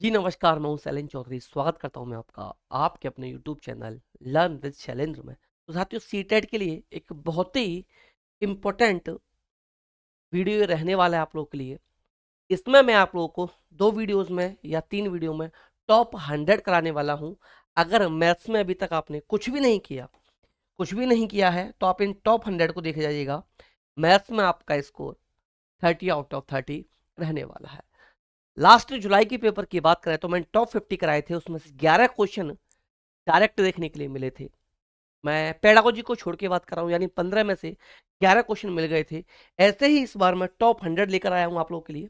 जी नमस्कार, मैं हूँ शैलेंद्र चौधरी। स्वागत करता हूँ मैं आपका आपके अपने YouTube channel learn with Shailendra में। तो साथियों, सीटेट के लिए एक बहुत ही इम्पोर्टेंट वीडियो रहने वाला है आप लोगों के लिए। इसमें मैं आप लोगों को 2 वीडियोज़ में या 3 वीडियो में टॉप 100 कराने वाला हूँ। अगर मैथ्स में अभी तक आपने कुछ भी नहीं किया है, तो आप इन टॉप 100 को देखे जाइएगा। मैथ्स में आपका स्कोर 30 आउट ऑफ 30 रहने वाला है। लास्ट जुलाई के पेपर की बात करें तो मैंने टॉप 50 कराए थे, उसमें से 11 क्वेश्चन डायरेक्ट देखने के लिए मिले थे। मैं पेडागोजी को छोड़ के बात कर रहा हूँ, यानी 15 में से 11 क्वेश्चन मिल गए थे। ऐसे ही इस बार मैं टॉप 100 लेकर आया हूँ आप लोगों के लिए।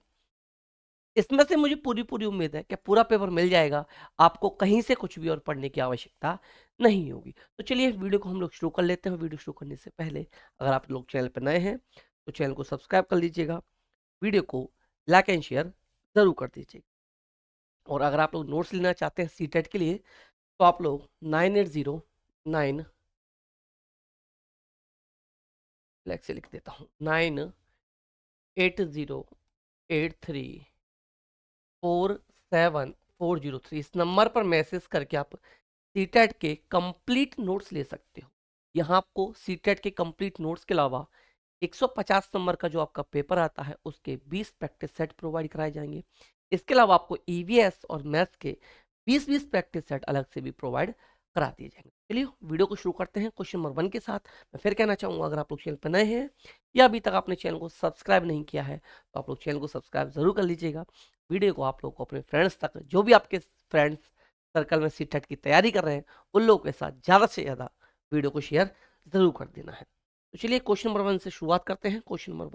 इसमें से मुझे पूरी उम्मीद है कि पूरा पेपर मिल जाएगा, आपको कहीं से कुछ भी और पढ़ने की आवश्यकता नहीं होगी। तो चलिए वीडियो को हम लोग शुरू कर लेते हैं। वीडियो शुरू करने से पहले अगर आप लोग चैनल पर नए हैं तो चैनल को सब्सक्राइब कर लीजिएगा, वीडियो को लाइक एंड शेयर ज़रूर कर दीजिएगा। और अगर आप लोग नोट्स लेना चाहते हैं सीटेट के लिए, तो आप लोग 9809 फ्लैग से लिख देता हूँ 9808347403 इस नंबर पर मैसेज करके आप सीटेट के कंप्लीट नोट्स ले सकते हो। यहाँ आपको सीटेट के कंप्लीट नोट्स के अलावा 150 नंबर का जो आपका पेपर आता है उसके 20 प्रैक्टिस सेट प्रोवाइड कराए जाएंगे। इसके अलावा आपको ईवीएस और मैथ्स के 20-20 प्रैक्टिस सेट अलग से भी प्रोवाइड करा दिए जाएंगे। चलिए वीडियो को शुरू करते हैं क्वेश्चन नंबर 1 के साथ। मैं फिर कहना चाहूँगा, अगर आप लोग चैनल पर नए हैं या अभी तक आपने चैनल को सब्सक्राइब नहीं किया है तो आप लोग चैनल को सब्सक्राइब जरूर कर लीजिएगा। वीडियो को आप लोग को अपने फ्रेंड्स तक, जो भी आपके फ्रेंड्स सर्कल में सीटेट की तैयारी कर रहे हैं, उन लोगों के साथ ज़्यादा से ज़्यादा वीडियो को शेयर जरूर कर देना है। तो चलिए क्वेश्चन नंबर 1 से शुरुआत करते हैं। क्वेश्चन नंबर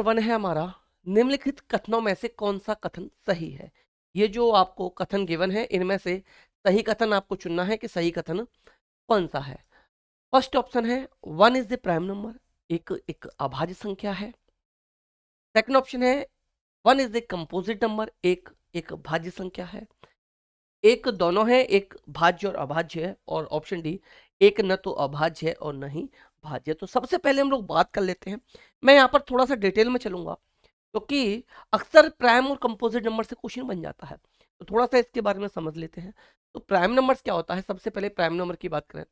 1 है हमारा, निम्नलिखित कथनों में से कौन सा कथन सही है। ये जो आपको कथन गिवन है, इनमें से सही कथन आपको चुनना है कि सही कथन कौन सा है। फर्स्ट ऑप्शन है 1 इज द प्राइम नंबर, एक एक अभाज्य संख्या है। सेकंड ऑप्शन है 1 इज द कंपोजिट नंबर, एक एक भाज्य संख्या है। एक दोनों है, एक भाज्य और अभाज्य है। और ऑप्शन डी, एक न तो अभाज्य है और न ही भाज्य। तो सबसे पहले हम लोग बात कर लेते हैं। मैं यहाँ पर थोड़ा सा डिटेल में चलूंगा क्योंकि अक्सर प्राइम और कंपोजिट नंबर से क्वेश्चन बन जाता है, तो थोड़ा सा इसके बारे में समझ लेते हैं। तो प्राइम नंबर्स क्या होता है, सबसे पहले प्राइम नंबर की बात करें।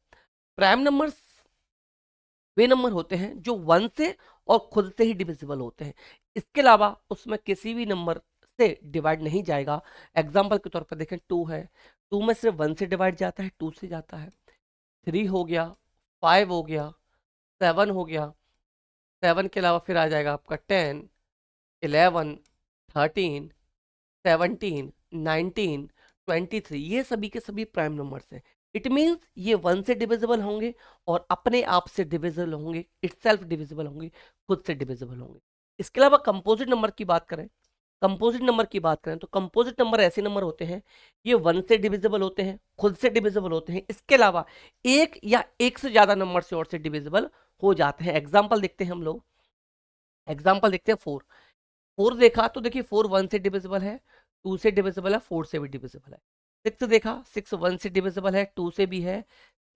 प्राइम नंबर्स वे नंबर होते हैं जो 1 से और खुद से ही डिविजिबल होते हैं। इसके अलावा उसमें किसी भी नंबर से डिवाइड नहीं जाएगा। एग्जाम्पल के तौर पर देखें, 2 है, 2 में सिर्फ 1 से डिवाइड जाता है, 2 से जाता है। 3 हो गया, 5 हो गया, 7 हो गया। 7 के अलावा फिर आ जाएगा आपका 10, 11, 13, 17, 19, 23। ये सभी के सभी प्राइम नंबर्स हैं। इट मीन्स ये 1 से डिविजिबल होंगे और अपने आप से डिविजिबल होंगे, इटसेल्फ डिविजिबल होंगे, खुद से डिविजिबल होंगे। इसके अलावा कंपोजिट नंबर की बात करें तो कंपोजिट नंबर ऐसे नंबर होते हैं, ये 1 से डिविजिबल होते हैं, खुद से डिविजिबल होते हैं। इसके अलावा एक या एक से ज्यादा नंबर से और से डिविजिबल हो जाते हैं। एग्जाम्पल देखते हैं हम लोग। एग्जाम्पल देखते हैं 4। 4 देखा तो देखिए 4 1 से डिविजिबल है, 2 से डिविजिबल है, 4 से भी डिविजिबल है। 6 देखा, 6 1 से डिविजिबल है, 2 से भी है,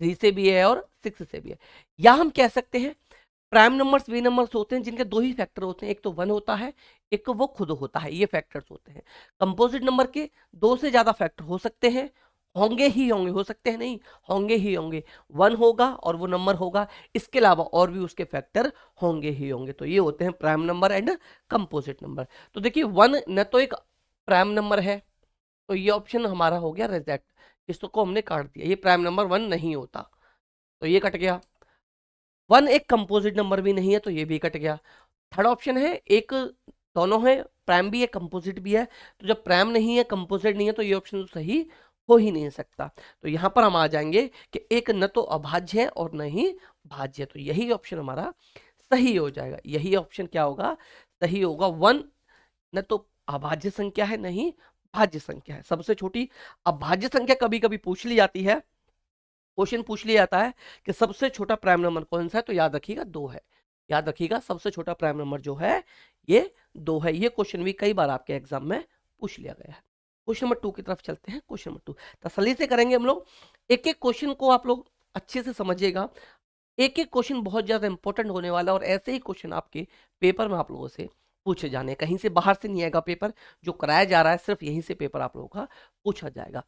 3 से भी है और 6 से भी है। या हम कह सकते हैं प्राइम नंबर्स वे नंबर्स होते हैं जिनके दो ही फैक्टर होते हैं, एक तो 1 होता है, एक वो खुद होता है। ये फैक्टर्स होते हैं। कंपोजिट नंबर के 2 से ज्यादा फैक्टर हो सकते हैं, होंगे ही होंगे, हो सकते हैं नहीं, होंगे ही होंगे। 1 होगा और वो नंबर होगा, इसके अलावा और भी उसके फैक्टर होंगे ही होंगे। तो ये होते हैं prime number and composite number. तो देखिए 1 न तो एक प्राइम नंबर है, तो ये ऑप्शन हमारा हो गया रिजेक्ट, इसको हमने काट दिया। ये प्राइम नंबर 1 नहीं होता, तो ये कट गया। 1 एक कंपोजिट नंबर भी नहीं है, तो ये भी कट गया। थर्ड ऑप्शन है एक दोनों है, प्राइम भी है कंपोजिट भी है। तो जब प्राइम नहीं है कंपोजिट नहीं है तो ये ऑप्शन तो सही हो ही नहीं सकता। तो यहां पर हम आ जाएंगे कि एक न तो अभाज्य है और न ही भाज्य। तो यही ऑप्शन हमारा सही हो जाएगा। यही ऑप्शन क्या होगा, सही होगा। 1 न तो अभाज्य संख्या है, नहीं भाज्य संख्या है। सबसे छोटी अभाज्य संख्या कभी कभी पूछ ली जाती है, क्वेश्चन पूछ लिया जाता है कि सबसे छोटा प्राइम नंबर कौन सा है, तो याद रखिएगा 2 है। याद रखिएगा सबसे छोटा प्राइम नंबर जो है ये 2 है। ये क्वेश्चन भी कई बार आपके एग्जाम में पूछ लिया गया है। क्वेश्चन नंबर 2 की तरफ चलते हैं। क्वेश्चन नंबर 2 तसल्ली से करेंगे हम लोग। एक एक क्वेश्चन को आप लोग अच्छे से समझिएगा। एक एक क्वेश्चन बहुत ज्यादा इंपॉर्टेंट होने वाला है और ऐसे ही क्वेश्चन आपके पेपर में आप लोगों से पूछे जाने हैं, कहीं से बाहर से नहीं आएगा पेपर, जो कराया जा रहा है सिर्फ यहीं से पेपर आप लोगों का पूछा जाएगा।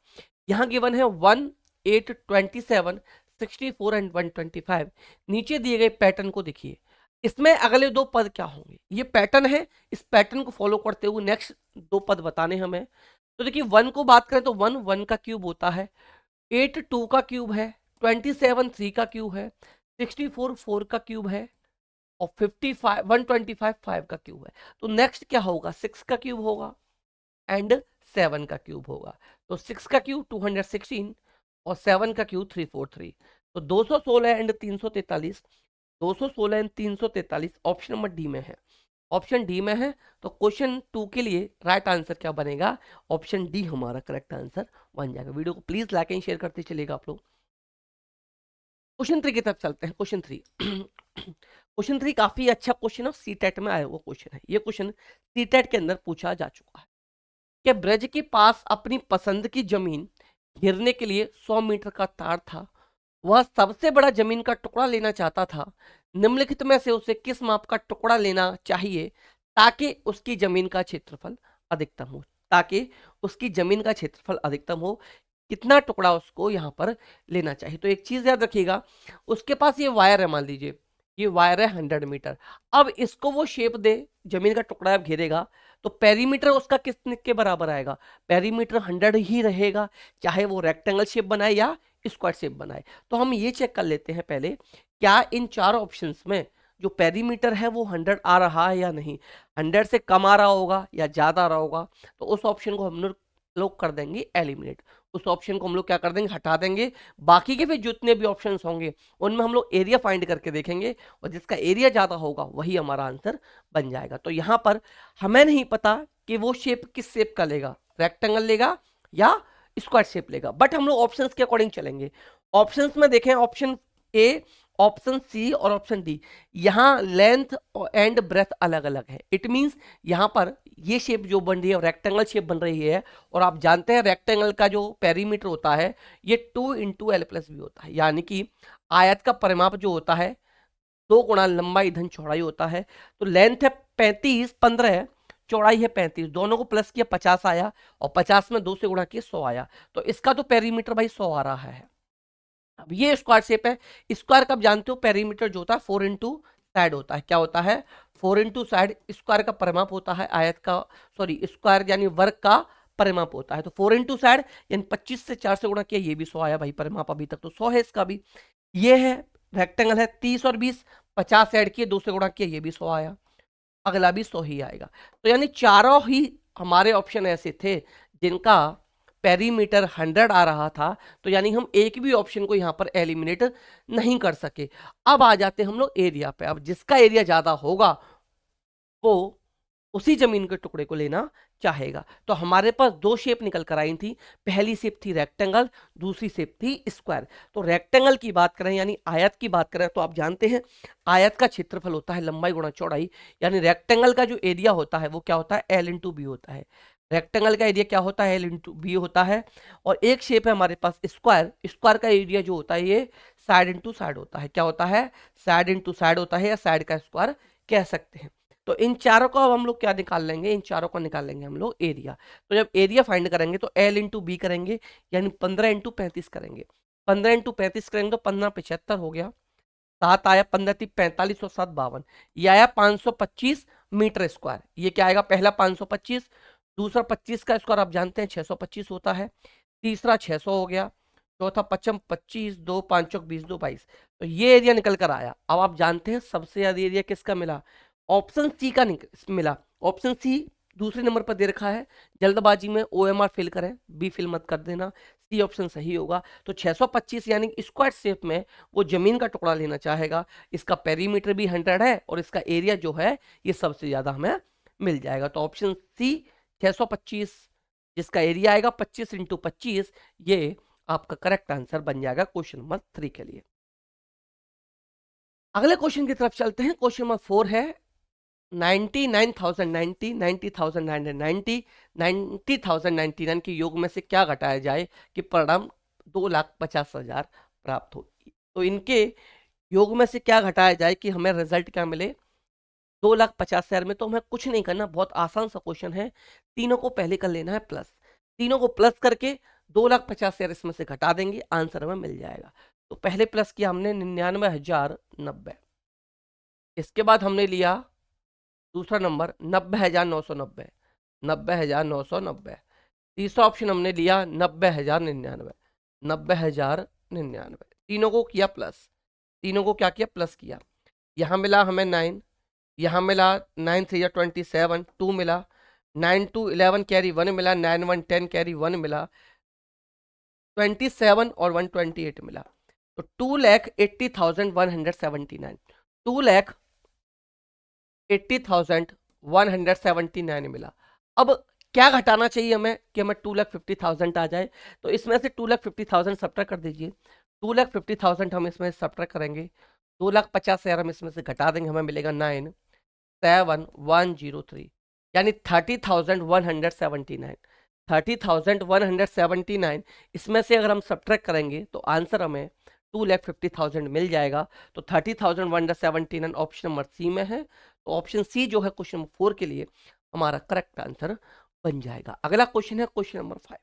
यहाँ गिवन है 1, 8, 27, 64 एंड 125। नीचे दिए गए पैटर्न को देखिए, इसमें अगले दो पद क्या होंगे, ये पैटर्न है, इस पैटर्न को फॉलो करते हुए नेक्स्ट दो पद बताने हमें। तो देखिए 1 को बात करें तो 1 1 का क्यूब होता है, 8 2 का क्यूब है, 27 3 का क्यूब है, 64 4 का क्यूब है, और 55 125 5 का क्यूब है। तो नेक्स्ट क्या होगा, 6 का क्यूब होगा एंड 7 का क्यूब होगा। तो 6 का क्यूब 216 और 7 का क्यूब 343। तो 216 and 343, 216 and 343 option number D में है, ऑप्शन डी में है। तो क्वेश्चन 2 के लिए राइट आंसर क्या बनेगा, ऑप्शन डी हमारा करेक्ट आंसर बन जाएगा। वीडियो को प्लीज लाइक एंड शेयर करते चलेगा आप लोग। क्वेश्चन 3 की तरफ चलते हैं। क्वेश्चन 3 क्वेश्चन 3 काफी अच्छा क्वेश्चन है, सीटेट में आया हुआ क्वेश्चन है। ये क्वेश्चन सीटेट के अंदर पूछा जा चुका है कि ब्रज के पास अपनी पसंद की जमीन घेरने के लिए 100 मीटर का तार था। वह सबसे बड़ा जमीन का टुकड़ा लेना चाहता था। निम्नलिखित में से उसे किस माप का टुकड़ा लेना चाहिए ताकि उसकी जमीन का क्षेत्रफल अधिकतम हो, ताकि उसकी जमीन का क्षेत्रफल अधिकतम हो, कितना टुकड़ा उसको यहाँ पर लेना चाहिए। तो एक चीज याद रखिएगा, उसके पास ये वायर है, मान लीजिए ये वायर है 100 मीटर। अब इसको वो शेप दे, जमीन का टुकड़ा अब घेरेगा, तो पेरीमीटर उसका कितने के बराबर आएगा, पेरीमीटर 100 ही रहेगा, चाहे वो रेक्टेंगल शेप बनाए या स्क्वायर शेप बनाए। तो हम ये चेक कर लेते हैं पहले, क्या इन चारों ऑप्शंस में जो पेरीमीटर है वो 100 आ रहा है या नहीं, 100 से कम आ रहा होगा या ज्यादा आ रहा होगा, तो उस ऑप्शन को हम लोग कर देंगे एलिमिनेट, उस ऑप्शन को हम लोग क्या कर देंगे, हटा देंगे। बाकी के फिर जितने भी ऑप्शंस होंगे उनमें हम लोग एरिया फाइंड करके देखेंगे, और जिसका एरिया ज्यादा होगा वही हमारा आंसर बन जाएगा। तो यहाँ पर हमें नहीं पता कि वो शेप किस शेप का लेगा, रेक्टेंगल लेगा या स्क्वायर शेप लेगा, बट हम लोग ऑप्शंस के अकॉर्डिंग चलेंगे। ऑप्शंस में देखें, ऑप्शन ए, ऑप्शन सी और ऑप्शन डी, यहाँ लेंथ एंड ब्रेथ अलग अलग है। इट मींस यहाँ पर ये शेप जो बन रही है रेक्टेंगल शेप बन रही है, और आप जानते हैं रेक्टेंगल का जो पेरीमीटर होता है ये 2 इंटू एल प्लस बी होता है, यानी कि आयत का परिमाप जो होता है 2 गुणा लंबाई धन चौड़ाई होता है। तो लेंथ है 35, 15 है, चौड़ाई है 35, दोनों को प्लस किया 50 आया, और 50 में 2 से गुणा किया 100 आया। तो इसका तो पेरीमीटर भाई 100 आ रहा है। अब ये स्क्वायर शेप है, स्क्वायर कब जानते हो, पेरीमीटर जो होता है 4 इंटू साइड होता है, क्या होता है 4 इंटू साइड, स्क्वायर का परिमाप होता है आयत का, सॉरी स्क्वायर यानी वर्ग का परिमाप होता है। तो 4 इंटू साइड यानी 25 से 4 से गुणा किया, ये भी 100 आया भाई परिमाप, अभी तक तो 100 है इसका भी। ये है रेक्टेंगल है 30 और 20, 50 ऐड किए 2 से गुणा किया, ये भी 100 आया, अगला भी 100 ही आएगा। तो यानी चारों ही हमारे ऑप्शन ऐसे थे जिनका पेरीमीटर 100 आ रहा था, तो यानी हम एक भी ऑप्शन को यहां पर एलिमिनेट नहीं कर सके। अब आ जाते हम लोग एरिया पे। अब जिसका एरिया ज्यादा होगा वो उसी जमीन के टुकड़े को लेना चाहेगा। तो हमारे पास दो शेप निकल कर आई थी, पहली शेप थी रेक्टेंगल, दूसरी शेप थी स्क्वायर। तो रेक्टेंगल की बात करें यानी आयत की बात करें, तो आप जानते हैं आयत का क्षेत्रफल होता है लंबाई गुणा चौड़ाई, यानी रेक्टेंगल का जो एरिया होता है वो क्या होता है, एल इंटू बी होता है। रेक्टेंगल का एरिया क्या होता है, एल इंटू बी होता है। और एक शेप है हमारे पास स्क्वायर, स्क्वायर का एरिया जो होता है ये साइड इंटू साइड होता है, क्या होता है, साइड इंटू साइड होता है, या साइड का स्क्वायर कह सकते हैं। तो इन चारों को अब हम लोग क्या निकाल लेंगे, इन चारों को निकाल लेंगे हम लोग एरिया। तो जब एरिया फाइंड करेंगे तो एल इंटू बी करेंगे, यानी 15 इंटू 35 करेंगे, 15 इंटू 35 करेंगे तो 15 75 हो गया, 7 आया, 15 3 45 और 7 52, ये आया 525 मीटर स्क्वायर। ये क्या आएगा, पहला 525, दूसरा 25 का स्क्वायर आप जानते हैं 625 होता है, तीसरा 600 हो गया, चौथा 55 25, 2 5 20 2 22। तो ये एरिया निकल कर आया। अब आप जानते हैं सबसे ज्यादा एरिया किसका मिला, ऑप्शन सी का मिला। ऑप्शन सी दूसरे नंबर पर दे रखा है, जल्दबाजी में OMR फिल करें, बी फिल मत कर देना, सी ऑप्शन सही होगा। तो 625 यानी स्क्वायर शेप में वो जमीन का टुकड़ा लेना चाहेगा, इसका पेरीमीटर भी 100 है और इसका एरिया जो है ये सबसे ज्यादा हमें मिल जाएगा। तो ऑप्शन सी 625 जिसका एरिया आएगा 25 इंटू 25, ये आपका करेक्ट आंसर बन जाएगा क्वेश्चन नंबर 3 के लिए। अगले क्वेश्चन की तरफ चलते हैं। क्वेश्चन नंबर 4 है 99,090, 90,990, 90,099 के योग में से क्या घटाया जाए कि परिणाम 2,50,000 प्राप्त हो। तो इनके योग में से क्या घटाया जाए कि हमें रिजल्ट क्या मिले, 2,50,000 में तो हमें कुछ नहीं करना, बहुत आसान सा क्वेश्चन है। तीनों को पहले कर लेना है प्लस, तीनों को प्लस करके 2,50,000 इसमें से घटा देंगे, आंसर हमें मिल जाएगा। तो पहले प्लस किया हमने 99,090। इसके बाद हमने लिया दूसरा नंबर 90,990, 90,990। तीसरा ऑप्शन हमने लिया 90,099, 90,099। तीनों को किया प्लस, तीनों को क्या किया प्लस किया। यहाँ मिला हमें 9, यहाँ मिला 9 3 या 27, 2 मिला, 9 2 11 कैरी 1 मिला, 9 1 10 कैरी 1 मिला, 27 और 128 मिला। तो 2,80,179, 2,80,179 मिला। अब क्या घटाना चाहिए हमें कि हमें 2,50,000 आ जाए। तो इसमें से 2,50,000 सब्ट्रैक्ट कर दीजिए। 2,50,000 हम इसमें सब्ट्रैक्ट करेंगे, 2,50,000 हम इसमें से घटा देंगे, हमें मिलेगा 9,7,103, यानी 30,179, 30,179। इसमें से अगर हम सब्ट्रैक्ट करेंगे तो आंसर हमें 2,50,000 मिल जाएगा। तो 30,179 ऑप्शन नंबर सी में है। तो ऑप्शन सी जो है क्वेश्चन नंबर 4 के लिए हमारा करेक्ट आंसर बन जाएगा। अगला क्वेश्चन है क्वेश्चन नंबर 5।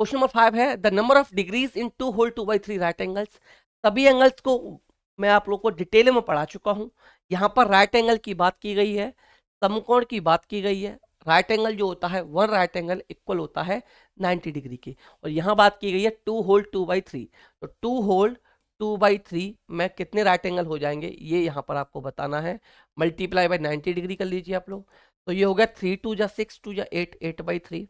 क्वेश्चन नंबर 5 है the number of degrees in 2 whole 2/3 right angles. सभी एंगल्स को मैं आप लोग को डिटेल में पढ़ा चुका हूं। यहाँ पर राइट एंगल की बात की गई है, समकोण की बात की गई है। राइट एंगल जो होता है वन राइट एंगल इक्वल होता है 90 डिग्री के। और यहाँ बात की गई है 2 होल 2/3। तो 2 होल 2/3 में कितने राइट एंगल हो जाएंगे ये यहाँ पर आपको बताना है। मल्टीप्लाई बाय 90 डिग्री कर लीजिए आप लोग। तो ये हो गया 3 2 जा 6 2 जा 8 8/3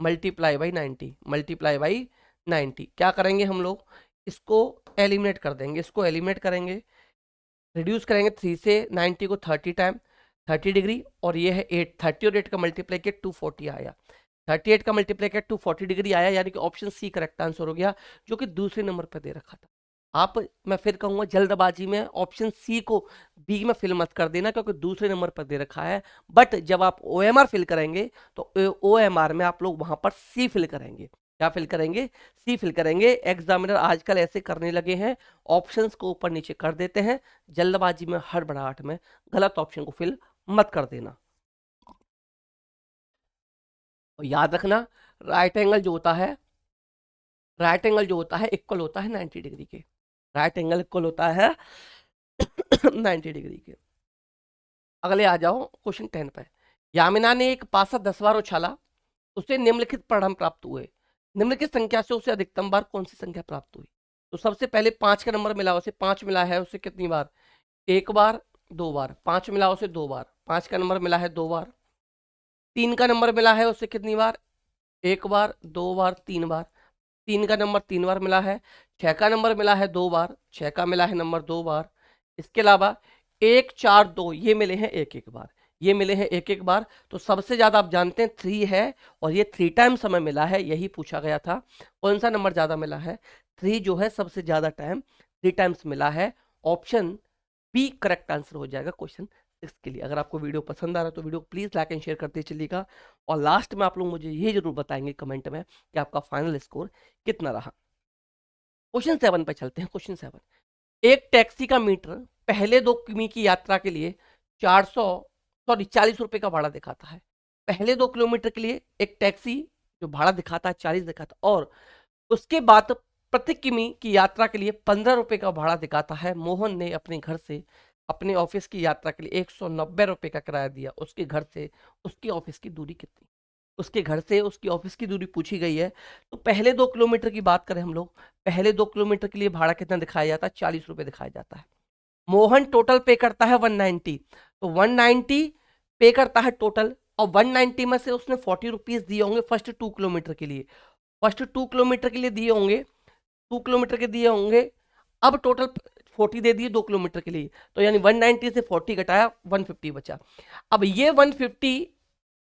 मल्टीप्लाई बाई 90, मल्टीप्लाई बाई 90। क्या करेंगे हम लोग, इसको एलिमिनेट कर देंगे, इसको एलिमिनेट करेंगे, रिड्यूस करेंगे 3 से 90 को 30 टाइम 30 डिग्री। और ये है 8, 30 और 8 का मल्टीप्लाई किया 240 आया, 38 का मल्टीप्लाई किया 240 डिग्री आया। यानी कि ऑप्शन सी करेक्ट आंसर हो गया, जो कि दूसरे नंबर पर दे रखा था। आप, मैं फिर कहूंगा जल्दबाजी में ऑप्शन सी को बी में फिल मत कर देना, क्योंकि दूसरे नंबर पर दे रखा है। बट जब आप OMR फिल करेंगे तो OMR में आप लोग वहां पर सी फिल करेंगे। क्या फिल करेंगे, सी फिल करेंगे। एग्जामिनर आजकल ऐसे करने लगे हैं, ऑप्शंस को ऊपर नीचे कर देते हैं। जल्दबाजी में हड़बड़ाहट में गलत ऑप्शन को फिल मत कर देना। और याद रखना राइट एंगल जो होता है, राइट एंगल जो होता है इक्वल होता है 90 डिग्री के। राइट एंगल इक्वल होता है 90 डिग्री के। अगले आ जाओ क्वेश्चन 10 पे। यामिना ने एक पासा 10 बार उछाला, उसे निम्नलिखित परिणाम प्राप्त हुए। निम्नलिखित संख्या से उसे अधिकतम बार कौन सी संख्या प्राप्त हुई। तो सबसे पहले 5 का नंबर मिला, उसे 5 मिला है, उसे कितनी बार, एक बार, दो बार। 5 मिला उसे दो बार, 5 का नंबर मिला है दो बार। 3 का नंबर मिला है उसे कितनी बार, एक बार, दो बार, 3 बार। 3 का नंबर 3 बार मिला है। 6 का नंबर मिला है 2 बार, 6 का मिला है नंबर 2 बार। इसके अलावा 1 4 2 ये मिले हैं एक एक बार, ये मिले हैं एक एक बार। तो सबसे ज्यादा आप जानते हैं 3 है, और ये 3 टाइम्स हमें मिला है, यही पूछा गया था कौन सा नंबर ज्यादा मिला है। 3 जो है सबसे ज्यादा टाइम 3 टाइम्स मिला है। ऑप्शन बी करेक्ट आंसर हो जाएगा क्वेश्चन 6 के लिए। अगर आपको वीडियो पसंद आ रहा है तो वीडियो को प्लीज लाइक एंड शेयर करते चलिएगा। और लास्ट में आप लोग मुझे ये जरूर बताएंगे कमेंट में कि आपका फाइनल स्कोर कितना रहा। क्वेश्चन 7 पे चलते हैं। क्वेश्चन 7, एक टैक्सी का मीटर पहले 2 किमी की यात्रा के लिए 40 रुपए का भाड़ा दिखाता है। पहले 2 किलोमीटर के लिए एक टैक्सी जो भाड़ा दिखाता है 40 दिखाता है, और उसके बाद प्रति किमी की यात्रा के लिए 15 रुपए का भाड़ा दिखाता है। मोहन ने अपने घर से अपने ऑफिस की यात्रा के लिए 190 रुपए का किराया दिया। उसके घर से उसकी ऑफिस की दूरी कितनी, उसके घर से उसकी ऑफिस की दूरी पूछी गई है। तो पहले 2 किलोमीटर की बात करें हम लोग, पहले 2 किलोमीटर के लिए भाड़ा कितना दिखाया जाता है, 40 रुपए दिखाया जाता है। मोहन टोटल पे करता है 190, तो 190 पे करता है टोटल, और 190 में से उसने 40 रुपीज दिए होंगे फर्स्ट 2 किलोमीटर के लिए, फर्स्ट 2 किलोमीटर के लिए दिए होंगे, 2 किलोमीटर के दिए होंगे। अब टोटल 40 दे दिए 2 किलोमीटर के लिए, तो यानी 190 से 40 घटाया 150 बचा। अब ये 150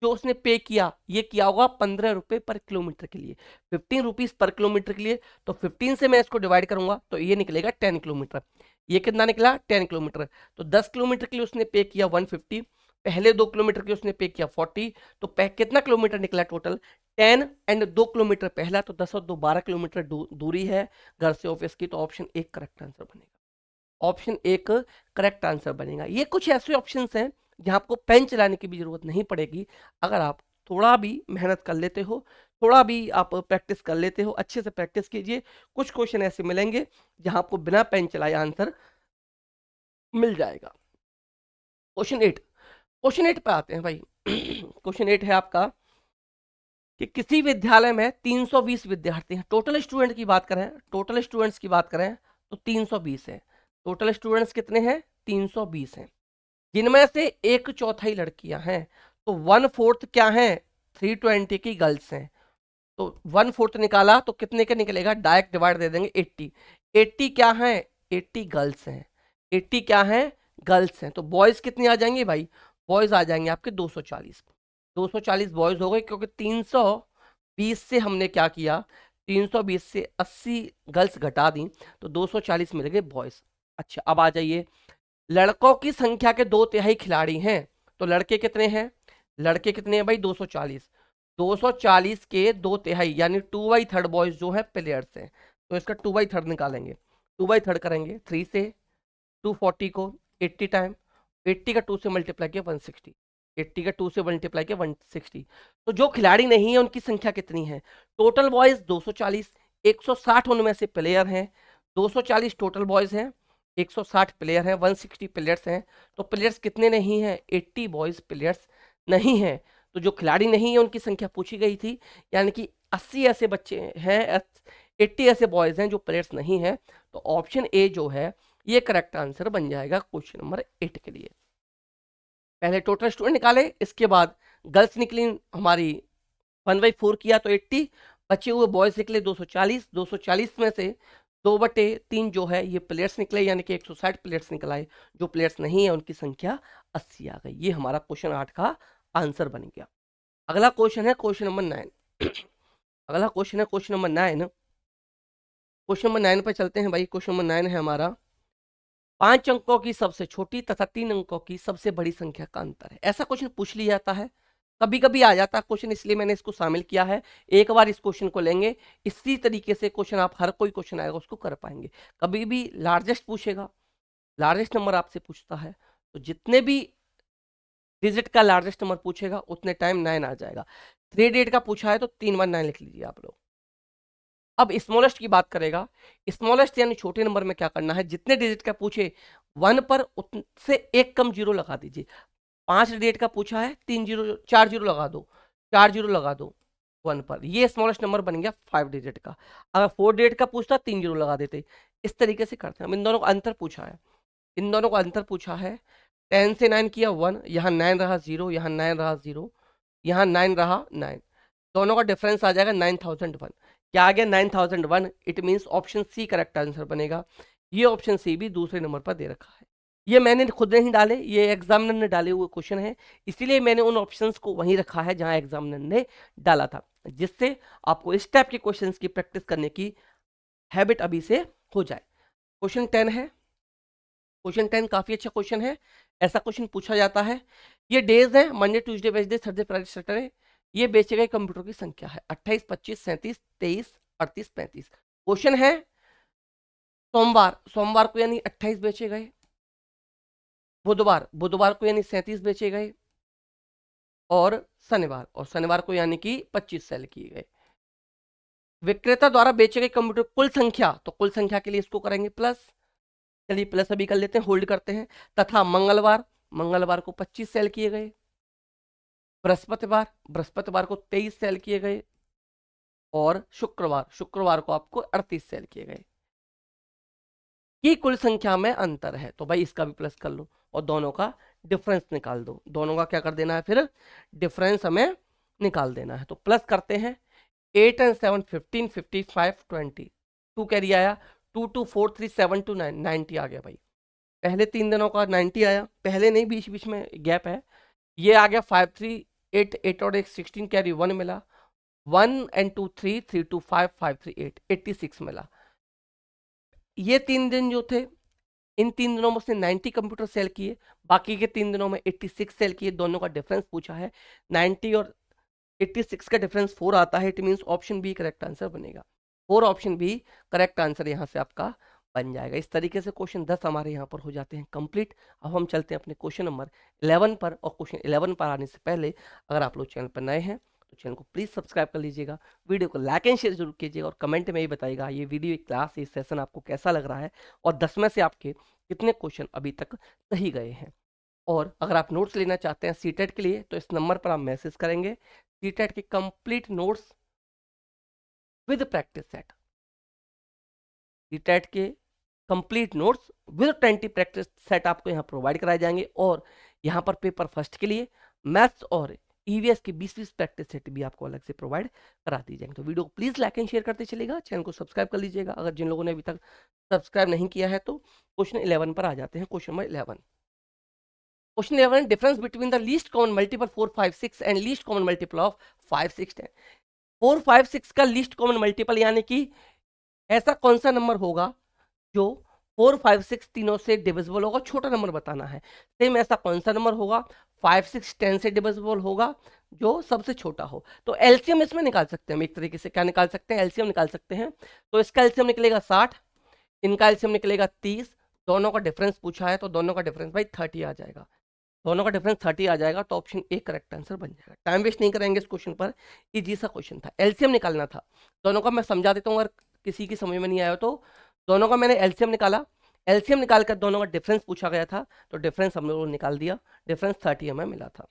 जो उसने पे किया, ये किया होगा 15 रुपए पर किलोमीटर के लिए, 15 रुपीज पर किलोमीटर के लिए। तो 15 से मैं इसको डिवाइड करूंगा तो ये निकलेगा 10 किलोमीटर। ये कितना निकला 10 किलोमीटर। तो 10 किलोमीटर के लिए उसने पे किया 150, पहले 2 किलोमीटर के लिए उसने पे किया 40। तो कितना किलोमीटर निकला टोटल 10, एंड 2 किलोमीटर पहला, तो 10 और 2 12 किलोमीटर दूरी है घर से ऑफिस की। तो ऑप्शन एक करेक्ट आंसर बनेगा। ऑप्शन एक करेक्ट आंसर बनेगा। ये कुछ ऐसे ऑप्शंस हैं जहां आपको पेन चलाने की भी जरूरत नहीं पड़ेगी। अगर आप थोड़ा भी मेहनत कर लेते हो, थोड़ा भी आप प्रैक्टिस कर लेते हो, अच्छे से प्रैक्टिस कीजिए, कुछ क्वेश्चन ऐसे मिलेंगे जहां आपको बिना पेन चलाए आंसर मिल जाएगा। क्वेश्चन 8 पे आते हैं भाई। क्वेश्चन 8 है आपका कि किसी विद्यालय में 320 विद्यार्थी हैं। टोटल स्टूडेंट की बात करें, टोटल स्टूडेंट्स की बात करें तो 320 है। टोटल स्टूडेंट्स कितने हैं? 320 हैं, जिनमें से एक चौथाई लड़कियां हैं। तो 1/4 क्या है? 320 की गर्ल्स हैं। तो 1/4 निकाला तो कितने का निकलेगा? डायरेक्ट डिवाइड दे देंगे 80। 80 क्या है? 80 गर्ल्स हैं। 80 क्या है? गर्ल्स हैं। तो बॉयज कितने आ जाएंगे भाई? बॉयज आ जाएंगे आपके 240। 240 बॉयज हो गए, क्योंकि 320 से हमने क्या किया, 320 से 80 गर्ल्स घटा दी, तो 240 मिल गए बॉयज। अच्छा, अब आ जाइए, लड़कों की संख्या के 2/3 खिलाड़ी हैं। तो लड़के कितने हैं? लड़के कितने हैं भाई? 240। 240 के 2/3 यानी 2/3 बॉयज जो है प्लेयर्स हैं। तो इसका 2/3 निकालेंगे, 2/3 करेंगे 3 से, 240 को 80 टाइम, 80 का 2 से मल्टीप्लाई किया 160, 80 का 2 से मल्टीप्लाई किया 160। तो जो खिलाड़ी नहीं है उनकी संख्या कितनी है? टोटल बॉयज 240, 160 उनमें से प्लेयर हैं। 240 टोटल बॉयज हैं, 160 प्लेयर हैं, 160 प्लेयर्स हैं। तो प्लेयर्स कितने नहीं हैं? 80 बॉयज प्लेयर्स नहीं हैं। तो जो खिलाड़ी नहीं है उनकी संख्या पूछी गई थी, यानी कि 80 ऐसे बच्चे हैं, 80 ऐसे बॉयज हैं जो प्लेयर्स नहीं हैं। तो ऑप्शन ए जो है ये करेक्ट आंसर बन जाएगा क्वेश्चन नंबर 8 के लिए। पहले टोटल स्टूडेंट निकाले, इसके बाद गर्ल्स निकली हमारी, 1/4 किया तो 80, बचे हुए बॉयज निकले 240। 240 में से 2/3 जो है ये प्लेयर्स निकले, यानी कि 160 प्लेयर्स निकल आए। जो प्लेयर्स नहीं है उनकी संख्या 80 आ गई। ये हमारा क्वेश्चन 8 का आंसर बन गया। अगला क्वेश्चन है क्वेश्चन नंबर 9। अगला क्वेश्चन है क्वेश्चन नंबर 9। क्वेश्चन नंबर 9 पर चलते हैं भाई। क्वेश्चन नंबर 9 है हमारा, 5 अंकों की सबसे छोटी तथा 3 अंकों की सबसे बड़ी संख्या का अंतर है। ऐसा क्वेश्चन पूछ लिया जाता है, कभी कभी आ जाता है क्वेश्चन, इसलिए मैंने इसको शामिल किया है। एक बार इस क्वेश्चन को लेंगे, इसी तरीके से क्वेश्चन आप, हर कोई क्वेश्चन आएगा उसको कर पाएंगे। कभी भी लार्जेस्ट पूछेगा, लार्जेस्ट नंबर आपसे पूछता है, तो जितने भी डिजिट का लार्जेस्ट नंबर पूछेगा उतने टाइम 9 आ जाएगा। 3 डिजिट का पूछा है तो 3 बार 9 लिख लीजिए आप लोग। अब स्मॉलेस्ट की बात करेगा, स्मॉलेस्ट यानी छोटे नंबर में क्या करना है, जितने डिजिट का पूछे 1 पर से एक कम जीरो लगा दीजिए। 5 डिजिट का पूछा है, 3 जीरो 4 जीरो लगा दो, 4 जीरो लगा दो 1 पर, ये स्मॉलेस्ट नंबर बन गया 5 डिजिट का। अगर 4 डिजिट का पूछता 3 जीरो लगा देते। इस तरीके से करते हैं। हम इन दोनों का अंतर पूछा है, इन दोनों का अंतर पूछा है। 10 से 9 किया 1, यहाँ 9 रहा 0, यहाँ 9 रहा 0, यहाँ 9 रहा 9, दोनों का डिफरेंस आ जाएगा 9001। क्या आ गया? 9001। It means option C correct answer बनेगा। ये ऑप्शन सी भी दूसरे नंबर पर दे रखा है। ये मैंने खुद नहीं डाले, ये एग्जामिनर ने डाले हुए क्वेश्चन है, इसीलिए मैंने उन ऑप्शंस को वहीं रखा है जहां एग्जामिनर ने डाला था, जिससे आपको इस टाइप के क्वेश्चंस की प्रैक्टिस करने की हैबिट अभी से हो जाए। क्वेश्चन 10 है। क्वेश्चन 10 काफी अच्छा क्वेश्चन है। ऐसा क्वेश्चन पूछा जाता है। ये डेज है, Monday Tuesday Wednesday Thursday Friday Saturday. ये बेचे गए कंप्यूटर की संख्या है 28, 25, 37, 23, 38, 35। क्वेश्चन है सोमवार, सोमवार को यानी 28 बेचे गए। बुधवार, बुधवार को यानी 37 बेचे गए। और शनिवार को यानी कि 25 सेल किए गए। विक्रेता द्वारा बेचे गए कंप्यूटर कुल संख्या, तो कुल संख्या के लिए इसको करेंगे प्लस। चलिए प्लस अभी कर लेते हैं, होल्ड करते हैं। तथा मंगलवार, मंगलवार को 25 सेल किए गए। बृहस्पतिवार, बृहस्पतिवार को 23 सेल किए गए। और शुक्रवार, शुक्रवार को आपको 38 सेल किए गए। की कुल संख्या में अंतर है, तो भाई इसका भी प्लस कर लो और दोनों का डिफरेंस निकाल दो। दोनों का क्या कर देना है फिर? डिफरेंस हमें निकाल देना है। तो प्लस करते हैं, 8 and 7 15, 55, 20, 2 कैरी आया, 2 2 4 3 7 2 9, 90 आ गया भाई। पहले 3 दिनों का 90 आया, पहले नहीं, बीच बीच में गैप है। ये आ गया 5 3 8, 8 और 1 16 कैरी 1 मिला, 1 and 2 3, 3 2 5, 5 3 8, 86 मिला। ये 3 दिन जो थे, इन 3 दिनों में उसने 90 कंप्यूटर सेल किए, बाकी के 3 दिनों में 86 सेल किए। दोनों का डिफरेंस पूछा है, 90 और 86 का डिफरेंस 4 आता है। It means option B correct answer बनेगा। 4 ऑप्शन बी करेक्ट आंसर यहाँ से आपका बन जाएगा। इस तरीके से क्वेश्चन 10 हमारे यहाँ पर हो जाते हैं कंप्लीट। अब हम चलते हैं अपने क्वेश्चन नंबर 11 पर, और क्वेश्चन 11 पर आने से पहले अगर आप लोग चैनल पर नए हैं तो चैनल को प्लीज सब्सक्राइब कर लीजिएगा, वीडियो को लाइक एंड शेयर जरूर कीजिएगा, और कमेंट में ये बताइएगा ये वीडियो, ये क्लास, ये सेशन आपको कैसा लग रहा है, और 10 में से आपके कितने क्वेश्चन अभी तक सही गए हैं। और अगर आप नोट्स लेना चाहते हैं सीटेट के लिए तो इस नंबर पर आप मैसेज करेंगे, सीटेट के complete notes with practice set, CTET के complete notes with 20 practice set आपको यहाँ प्रोवाइड कराए जाएंगे। और यहाँ पर पेपर फर्स्ट के लिए मैथ्स और ईवीएस की 20-20 प्रैक्टिस सेट भी आपको अलग से प्रोवाइड करा दी जाएंगे। तो वीडियो को प्लीज लाइक एंड शेयर करते चलेगा, चैनल को सब्सक्राइब कर लीजिएगा अगर जिन लोगों ने अभी तक सब्सक्राइब नहीं किया है। तो क्वेश्चन 11 पर आ जाते हैं। Question number 11, question 11, difference between the least common multiple 4, 5, 6 and least common multiple of 5, 6, 10। 4, 5, 6 का लीस्ट कॉमन मल्टीपल यानी कि ऐसा कौन सा नंबर होगा जो 4, 5, 6 तीनों से डिविजिबल होगा, छोटा नंबर बताना है। सेम ऐसा कौन सा नंबर होगा 5, 6, 10 से डिविजिबल होगा जो सबसे छोटा हो। तो एलसीएम इसमें निकाल सकते हैं हम एक तरीके से। क्या निकाल सकते हैं? एलसीएम निकाल सकते हैं। तो इसका एलसीएम निकलेगा 60, इनका एलसीएम निकलेगा 30, दोनों का डिफरेंस पूछा है तो दोनों का डिफरेंस भाई 30 आ जाएगा, दोनों का डिफरेंस 30 आ जाएगा। तो ऑप्शन ए करेक्ट आंसर बन जाएगा। टाइम वेस्ट नहीं करेंगे इस क्वेश्चन पर, इजी सा क्वेश्चन था, एलसीएम निकालना था। दोनों का मैं समझा देता हूँ अगर किसी की समझ में नहीं आया तो। दोनों का मैंने एलसीएम निकाला, एलसीएम निकाल कर दोनों का डिफरेंस पूछा गया था तो डिफरेंस हम लोगों ने निकाल दिया, डिफरेंस 30 हमें मिला था।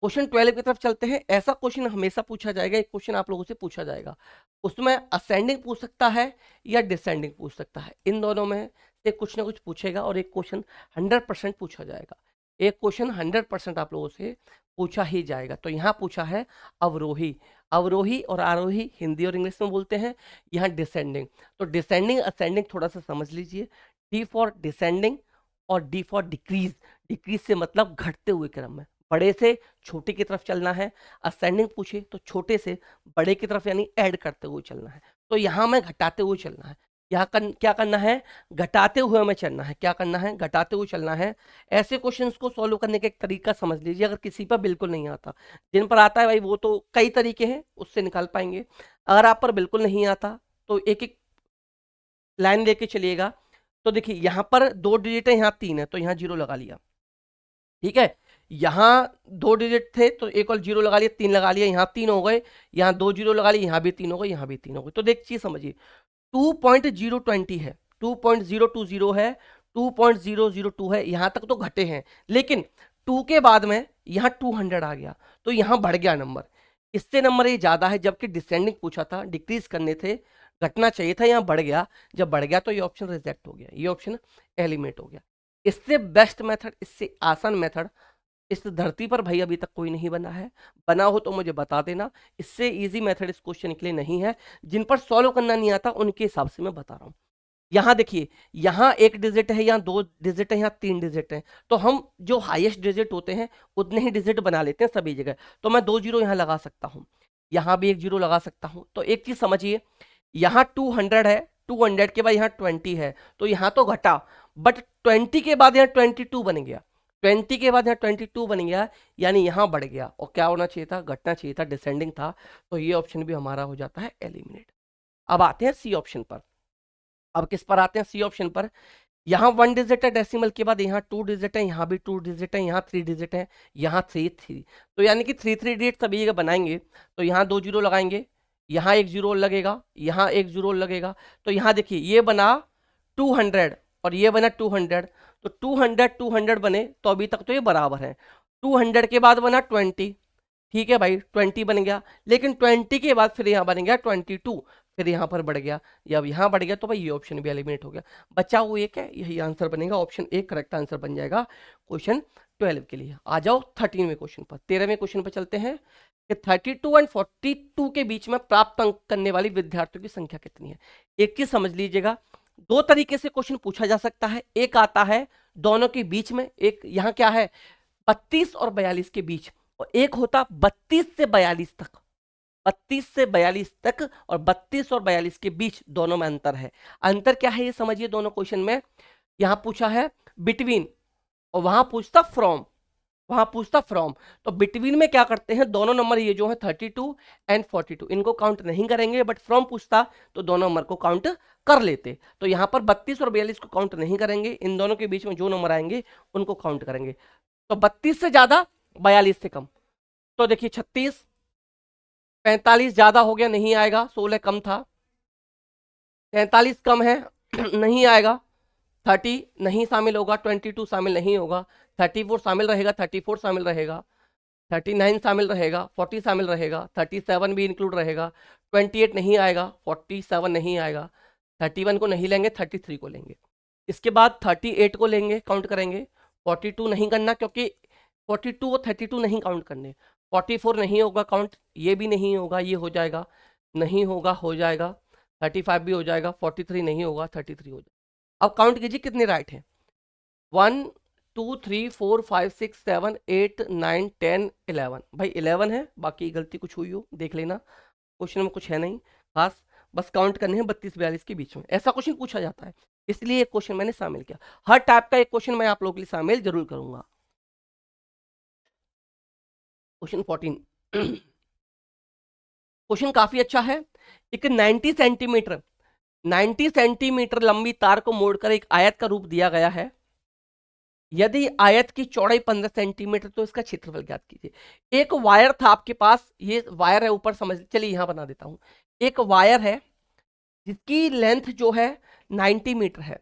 क्वेश्चन 12 की तरफ चलते हैं। ऐसा क्वेश्चन हमेशा पूछा जाएगा, एक क्वेश्चन आप लोगों से पूछा जाएगा, उसमें असेंडिंग पूछ सकता है या डिसेंडिंग पूछ सकता है, इन दोनों में से कुछ ना कुछ पूछेगा। और एक क्वेश्चन 100% पूछा जाएगा, एक क्वेश्चन 100% आप लोगों से पूछा ही जाएगा। तो यहाँ पूछा है अवरोही, अवरोही और आरोही हिंदी और इंग्लिश में बोलते हैं, यहाँ डिसेंडिंग। तो डिसेंडिंग असेंडिंग थोड़ा सा समझ लीजिए, डी फॉर डिसेंडिंग और डी फॉर डिक्रीज, डिक्रीज से मतलब घटते हुए क्रम में, बड़े से छोटे की तरफ चलना है। असेंडिंग पूछे तो छोटे से बड़े की तरफ यानी ऐड करते हुए चलना है। तो यहाँ में घटाते हुए चलना है, यहाँ क्या करना है? घटाते हुए हमें चलना है। क्या करना है? घटाते हुए चलना है। ऐसे क्वेश्चंस को सॉल्व करने का एक तरीका समझ लीजिए, अगर किसी पर बिल्कुल नहीं आता, जिन पर आता है भाई वो तो कई तरीके हैं उससे निकाल पाएंगे। अगर आप पर बिल्कुल नहीं आता तो एक एक लाइन लेके चलिएगा। तो देखिए यहाँ पर 2 डिजिट है, यहाँ 3 है, तो यहाँ 0 लगा लिया, ठीक है। यहाँ 2 डिजिट थे तो एक और 0 लगा लिया, 3 लगा लिया, यहाँ 3 हो गए, यहाँ 2 0 लगा लिए, यहाँ भी 3 हो गए, यहाँ भी 3 हो गए। तो देख चीज समझिए, 2.020 है, 2.020 है, 2.002 है, यहाँ तक तो घटे हैं, लेकिन 2 के बाद में यहाँ 200 आ गया तो यहाँ बढ़ गया नंबर, इससे नंबर ये ज्यादा है। जबकि डिसेंडिंग पूछा था, डिक्रीज करने थे, घटना चाहिए था, यहाँ बढ़ गया। जब बढ़ गया तो ये ऑप्शन रिजेक्ट हो गया, ये ऑप्शन एलिमिनेट हो गया। इससे बेस्ट मेथड, इससे आसान मेथड इस धरती पर भाई अभी तक कोई नहीं बना है, बना हो तो मुझे बता देना। इससे इजी मेथड इस क्वेश्चन के लिए नहीं है, जिन पर सॉल्व करना नहीं आता उनके हिसाब से मैं बता रहा हूं। यहाँ देखिए, यहाँ 1 डिजिट है, यहाँ 2 डिजिट है, यहाँ 3 डिजिट है, तो हम जो हाईएस्ट डिजिट होते हैं उतने ही डिजिट बना लेते हैं सभी जगह। तो मैं 2 0 यहाँ लगा सकता हूँ, यहाँ भी 1 0 लगा सकता हूँ। तो एक चीज समझिए, यहाँ 200 है, 200 के बाद यहाँ 20 है, तो यहाँ तो घटा, बट 20 के बाद यहाँ 22 बन गया, 20 के बाद यहाँ 22 बन गया, यानी यहाँ बढ़ गया। और क्या होना चाहिए था? घटना चाहिए था, डिसेंडिंग था। तो ये ऑप्शन भी हमारा हो जाता है एलिमिनेट। अब आते हैं सी ऑप्शन पर। अब किस पर आते हैं? सी ऑप्शन पर। यहाँ 1 डिजिट है डेसिमल के बाद, यहाँ 2 डिजिट है, यहाँ भी 2 डिजिट है, यहाँ 3 डिजिट है, यहाँ 3 तो यानी कि 3 डिजिट सभी जगह बनाएंगे। तो यहाँ 2 0 लगाएंगे, यहाँ 1 0 लगेगा, यहाँ 1 0 लगेगा। तो यहाँ देखिए ये बना 200 और ये बना 200, तो 200 बने तो अभी तक तो ये बराबर है। 200 के बाद बना 20, ठीक है भाई 20 बन गया, लेकिन 20 के बाद फिर यहाँ बन गया 22, फिर यहाँ पर बढ़ गया, जब यहाँ बढ़ गया तो भाई ये ऑप्शन भी एलिमिनेट हो गया। बचा हुआ एक है, यही आंसर बनेगा, ऑप्शन ए करेक्ट आंसर बन जाएगा क्वेश्चन 12 के लिए। आ जाओ 13वें क्वेश्चन पर, 13वें क्वेश्चन पर चलते हैं कि 32 और 42 के बीच में प्राप्त अंक करने वाली विद्यार्थियों की संख्या कितनी है। एक चीज समझ लीजिएगा, 2 तरीके से क्वेश्चन पूछा जा सकता है। एक आता है दोनों के बीच में, एक यहाँ क्या है 32 और 42 के बीच, और एक होता 32 से 42 तक, 32 से 42 तक, और 32 और 42 के बीच दोनों में अंतर है। अंतर क्या है ये समझिए, दोनों क्वेश्चन में। यहां पूछा है बिटवीन और वहां पूछता फ्रॉम, वहां पूछता फ्रॉम, तो बिटवीन में क्या करते हैं, दोनों नंबर ये जो है 32 एंड 42 इनको काउंट नहीं करेंगे, बट फ्रॉम पूछता तो दोनों नंबर को काउंट कर लेते। तो यहाँ पर 32 और 42 को काउंट नहीं करेंगे, इन दोनों के बीच में जो नंबर आएंगे उनको काउंट करेंगे। तो 32 से ज्यादा, 42 से कम, तो देखिए 36, 45 ज्यादा हो गया, नहीं आएगा, 16 कम था, 43 कम है नहीं आएगा, 30 नहीं शामिल होगा, 22 शामिल नहीं होगा, 34 शामिल रहेगा, 34 शामिल रहेगा, 39 शामिल रहेगा, 40 शामिल रहेगा, 37 भी इंक्लूड रहेगा, 28 नहीं आएगा, 47 नहीं आएगा, 31 को नहीं लेंगे, 33 को लेंगे, इसके बाद 38 को लेंगे, काउंट करेंगे, 42 नहीं करना क्योंकि 42 और 32 नहीं काउंट करने, 44 नहीं होगा काउंट, ये भी नहीं होगा, ये हो जाएगा, नहीं होगा, हो जाएगा, 35 भी हो जाएगा, 43 नहीं होगा, 33 हो जाएगा। अब काउंट कीजिए कितने राइट हैं, 1 2 3 4 5 6 7 8 9 10 11, भाई 11 है, बाकी गलती कुछ हुई हो देख लेना, क्वेश्चन में कुछ है नहीं खास, बस काउंट करने हैं 32 42 के बीच में, ऐसा क्वेश्चन पूछा जाता है, इसलिए एक क्वेश्चन मैंने शामिल किया। हर टाइप का एक क्वेश्चन मैं आप लोगों के लिए शामिल जरूर करूंगा। क्वेश्चन 14 क्वेश्चन काफी अच्छा है। एक 90 सेंटीमीटर लंबी तार को मोड़कर एक आयत का रूप दिया गया है, यदि आयत की चौड़ाई 15 सेंटीमीटर तो इसका क्षेत्रफल ज्ञात कीजिए। एक वायर था आपके पास, ये वायर है ऊपर, समझ चलिए यहां बना देता हूं, एक वायर है जिसकी लेंथ जो है 90 मीटर है,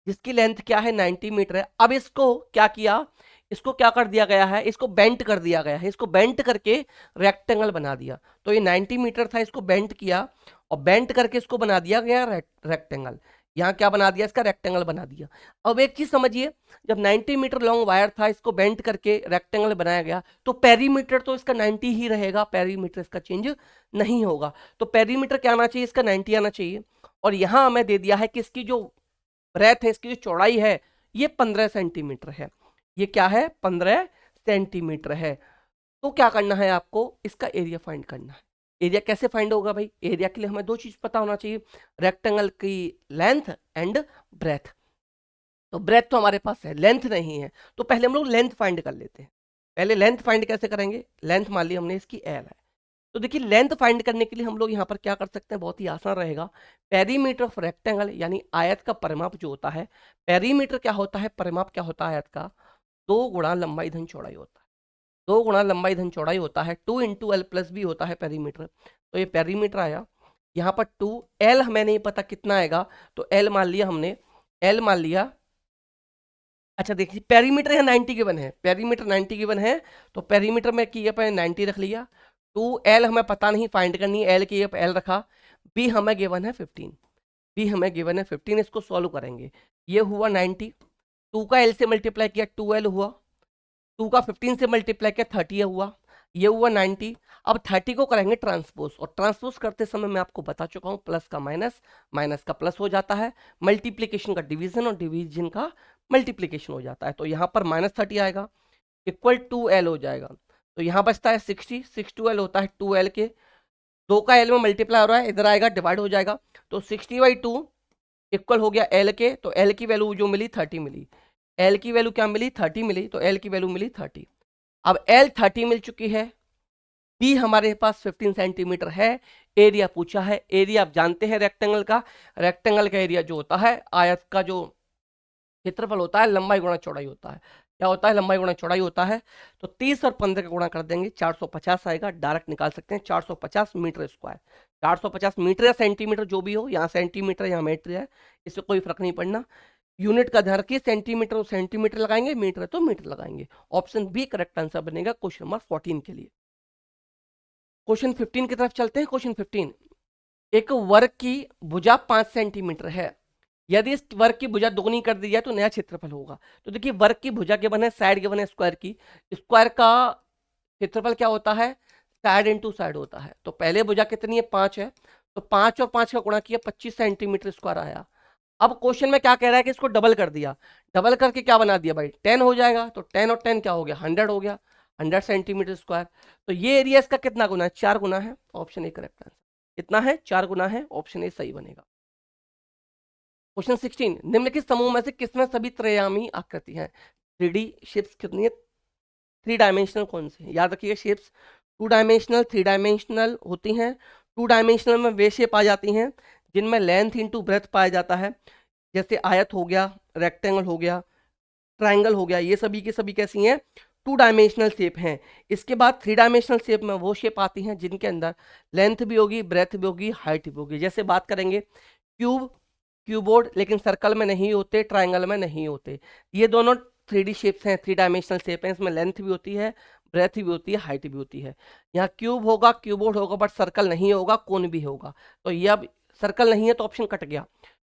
जिसकी लेंथ क्या है 90 मीटर है। अब इसको क्या किया, इसको क्या कर दिया गया है, इसको बेंट कर दिया गया है, इसको बेंट करके रेक्टेंगल बना दिया। तो ये 90 मीटर था, इसको बेंट किया और बेंट करके इसको बना दिया गया रेक्टेंगल। यहाँ क्या बना दिया, इसका रेक्टेंगल बना दिया। अब एक चीज समझिए, जब 90 मीटर लॉन्ग वायर था, इसको बेंट करके रेक्टेंगल बनाया गया, तो पेरीमीटर तो इसका 90 ही रहेगा, पेरीमीटर इसका चेंज नहीं होगा। तो पेरीमीटर क्या आना चाहिए, इसका 90 आना चाहिए। और यहां हमें दे दिया है कि इसकी जो ब्रेथ है, इसकी जो चौड़ाई है, ये 15 सेंटीमीटर है, ये क्या है 15 सेंटीमीटर है। तो क्या करना है आपको, इसका एरिया फाइंड करना है। एरिया कैसे फाइंड होगा भाई, एरिया के लिए हमें दो चीज पता होना चाहिए, रेक्टेंगल की लेंथ एंड ब्रेथ। तो ब्रेथ तो हमारे पास है, लेंथ नहीं है, तो पहले हम लोग लेंथ फाइंड कर लेते हैं। पहले लेंथ फाइंड कैसे करेंगे, लेंथ मान ली हमने इसकी एल है, तो देखिए लेंथ फाइंड करने के लिए हम लोग यहाँ पर क्या कर सकते हैं, बहुत ही आसान रहेगा। पेरीमीटर ऑफ रेक्टेंगल यानी आयत का परिमाप जो होता है, पेरीमीटर क्या होता है, परिमाप क्या होता है आयत का, 2 गुणा लंबाई धन चौड़ाई होता है, 2 गुणा लंबाई धन चौड़ाई होता है, 2 इंटू एल प्लस बी होता है पेरीमीटर। तो ये पेरीमीटर आया, यहाँ पर 2, एल हमें नहीं पता कितना आएगा, तो एल मान लिया हमने, एल मान लिया। अच्छा देखिए पेरीमीटर यहाँ 90 गिवन है, पेरीमीटर 90 गिवन है, तो पेरीमीटर में की अपन 90 रख लिया। 2L हमें पता नहीं, फाइंड करनी है, L की L रखा, B हमें गिवन है 15, B हमें गिवन है 15, इसको सॉल्व करेंगे, ये हुआ 90, 2 का L से मल्टीप्लाई किया 2L हुआ, 2 का 15 से मल्टीप्लाई किया 30 हुआ, ये हुआ 90। अब 30 को करेंगे ट्रांसपोज, और ट्रांसपोज करते समय मैं आपको बता चुका हूँ, प्लस का माइनस, माइनस का प्लस हो जाता है, मल्टीप्लीकेशन का डिवीजन और डिवीजन का मल्टीप्लीकेशन हो जाता है। तो यहाँ पर -30 आएगा, इक्वल 2L हो जाएगा, तो यहाँ बचता है 60, 6 होता है 2L के, 2 का L में मल्टीप्लाई हो रहा है, इधर आएगा डिवाइड हो जाएगा, तो 60/2 इक्वल हो गया L के, तो L की वैल्यू जो मिली 30 मिली, L की वैल्यू क्या मिली 30 मिली, तो L की वैल्यू मिली 30। अब L 30 मिल चुकी है, B हमारे पास 15 सेंटीमीटर है, एरिया पूछा है, एरिया आप जानते हैं रेक्टेंगल का, रेक्टेंगल का एरिया जो होता है, आयत का जो क्षेत्रफल होता है लंबाई गुणा चौड़ाई होता है, क्या होता है लंबाई गुणा चौड़ाई होता है। तो 30 और 15 का गुणा कर देंगे, 450 आएगा, डायरेक्ट निकाल सकते हैं 450 मीटर स्क्वायर, 450 मीटर या सेंटीमीटर जो भी हो, यहाँ सेंटीमीटर यहाँ मीटर है, इससे कोई फर्क नहीं पड़ना, यूनिट का ध्यान रखिए, सेंटीमीटर और सेंटीमीटर लगाएंगे, मीटर है तो मीटर लगाएंगे। ऑप्शन बी करेक्ट आंसर बनेगा क्वेश्चन नंबर 14 के लिए। क्वेश्चन 15 की तरफ चलते हैं। क्वेश्चन 15, एक वर्ग की भुजा 5 सेंटीमीटर है, यदि इस वर्ग की भुजा दोगुनी कर दी जाए तो नया क्षेत्रफल होगा। तो देखिए वर्ग की भुजा के बने, साइड के बने स्क्वायर की, स्क्वायर का क्षेत्रफल क्या होता है, साइड इंटू साइड होता है। तो पहले भुजा कितनी है 5 है, तो 5 और 5 का गुणा किया 25 सेंटीमीटर स्क्वायर आया। अब क्वेश्चन में क्या कह रहा है कि इसको डबल कर दिया, डबल करके क्या बना दिया भाई 10 हो जाएगा, तो 10 और 10 क्या हो गया 100 हो गया, 100 सेंटीमीटर स्क्वायर। तो ये एरिया इसका कितना गुना है, 4 गुना है, ऑप्शन ए करेक्ट आंसर। कितना है 4 गुना है, ऑप्शन ए सही बनेगा। क्वेश्चन 16, निम्नलिखित समूह में से किसमें सभी त्रयामी आकृति है, 3D शेप्स कितनी है थ्री डायमेंशनल कौन से हैं? याद रखिए शेप्स 2 डायमेंशनल 3 डायमेंशनल होती हैं। 2 डायमेंशनल में वे शेप आ जाती हैं जिनमें लेंथ इंटू ब्रेथ पाया जाता है, जैसे आयत हो गया, रेक्टेंगल हो गया, ट्राइंगल हो गया, ये सभी की सभी कैसी हैं? 2 डायमेंशनल शेप हैं। इसके बाद 3 डायमेंशनल शेप में वो शेप आती हैं जिनके अंदर लेंथ भी होगी, ब्रेथ भी होगी, हाइट भी होगी। जैसे बात करेंगे क्यूब, क्यूबोर्ड, लेकिन सर्कल में नहीं होते, ट्राइंगल में नहीं होते। ये दोनों 3D शेप्स हैं, 3 डायमेंशनल शेप हैं। इसमें लेंथ भी होती है, ब्रेथ भी होती है, हाइट भी होती है। यहाँ क्यूब होगा, क्यूबोर्ड होगा, बट सर्कल नहीं होगा, कोन भी होगा। तो ये अब सर्कल नहीं है तो ऑप्शन कट गया।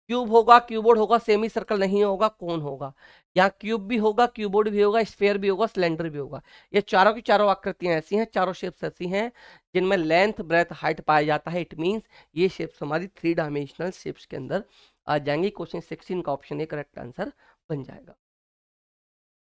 क्यूब होगा, क्यूबोर्ड होगा, सेमी सर्कल नहीं होगा, कोन होगा। यहाँ क्यूब भी होगा, क्यूबोर्ड भी होगा, स्फेयर भी होगा, सिलेंडर भी होगा। ये चारों की चारों आकृतियां ऐसी हैं, चारों शेप्स ऐसी हैं जिनमें लेंथ ब्रेथ हाइट पाया जाता है। इट मीन्स ये शेप्स हमारी 3 डायमेंशनल शेप्स के अंदर आ जाएंगे। क्वेश्चन 16 का ऑप्शन ए करेक्ट आंसर बन जाएगा।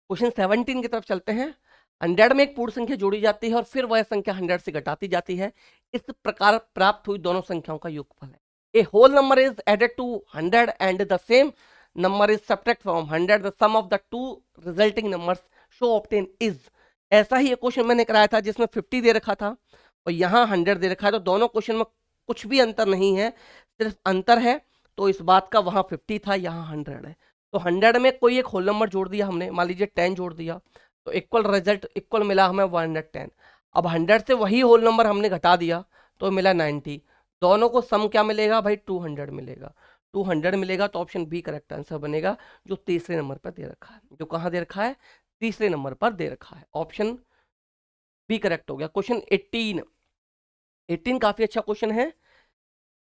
क्वेश्चन 17 की तरफ चलते हैं। 100 में एक पूर्ण संख्या जोड़ी जाती है और फिर वह संख्या 100 से घटाती जाती है। इस प्रकार प्राप्त हुई दोनों संख्याओं का योगफल है। A whole number is added to 100 and the same number is subtracted from 100. The sum of the two resulting numbers so obtain is. ऐसा ही एक क्वेश्चन मैंने कराया था जिसमें 50 दे रखा था और यहाँ 100 दे रखा है। तो दोनों क्वेश्चन में कुछ भी अंतर नहीं है, सिर्फ अंतर है तो इस बात का, वहाँ 50 था, यहाँ 100 है। तो 100 में कोई एक होल नंबर जोड़ दिया हमने, मान लीजिए 10 जोड़ दिया, तो इक्वल रिजल्ट इक्वल मिला हमें 110। अब 100 से वही होल नंबर हमने घटा दिया तो मिला 90। दोनों को सम क्या मिलेगा भाई? 200 मिलेगा। 200 मिलेगा तो ऑप्शन बी करेक्ट आंसर बनेगा, जो तीसरे नंबर पर दे रखा है। जो कहाँ दे रखा है? तीसरे नंबर पर दे रखा है। ऑप्शन बी करेक्ट हो गया। क्वेश्चन 18 काफी अच्छा क्वेश्चन है।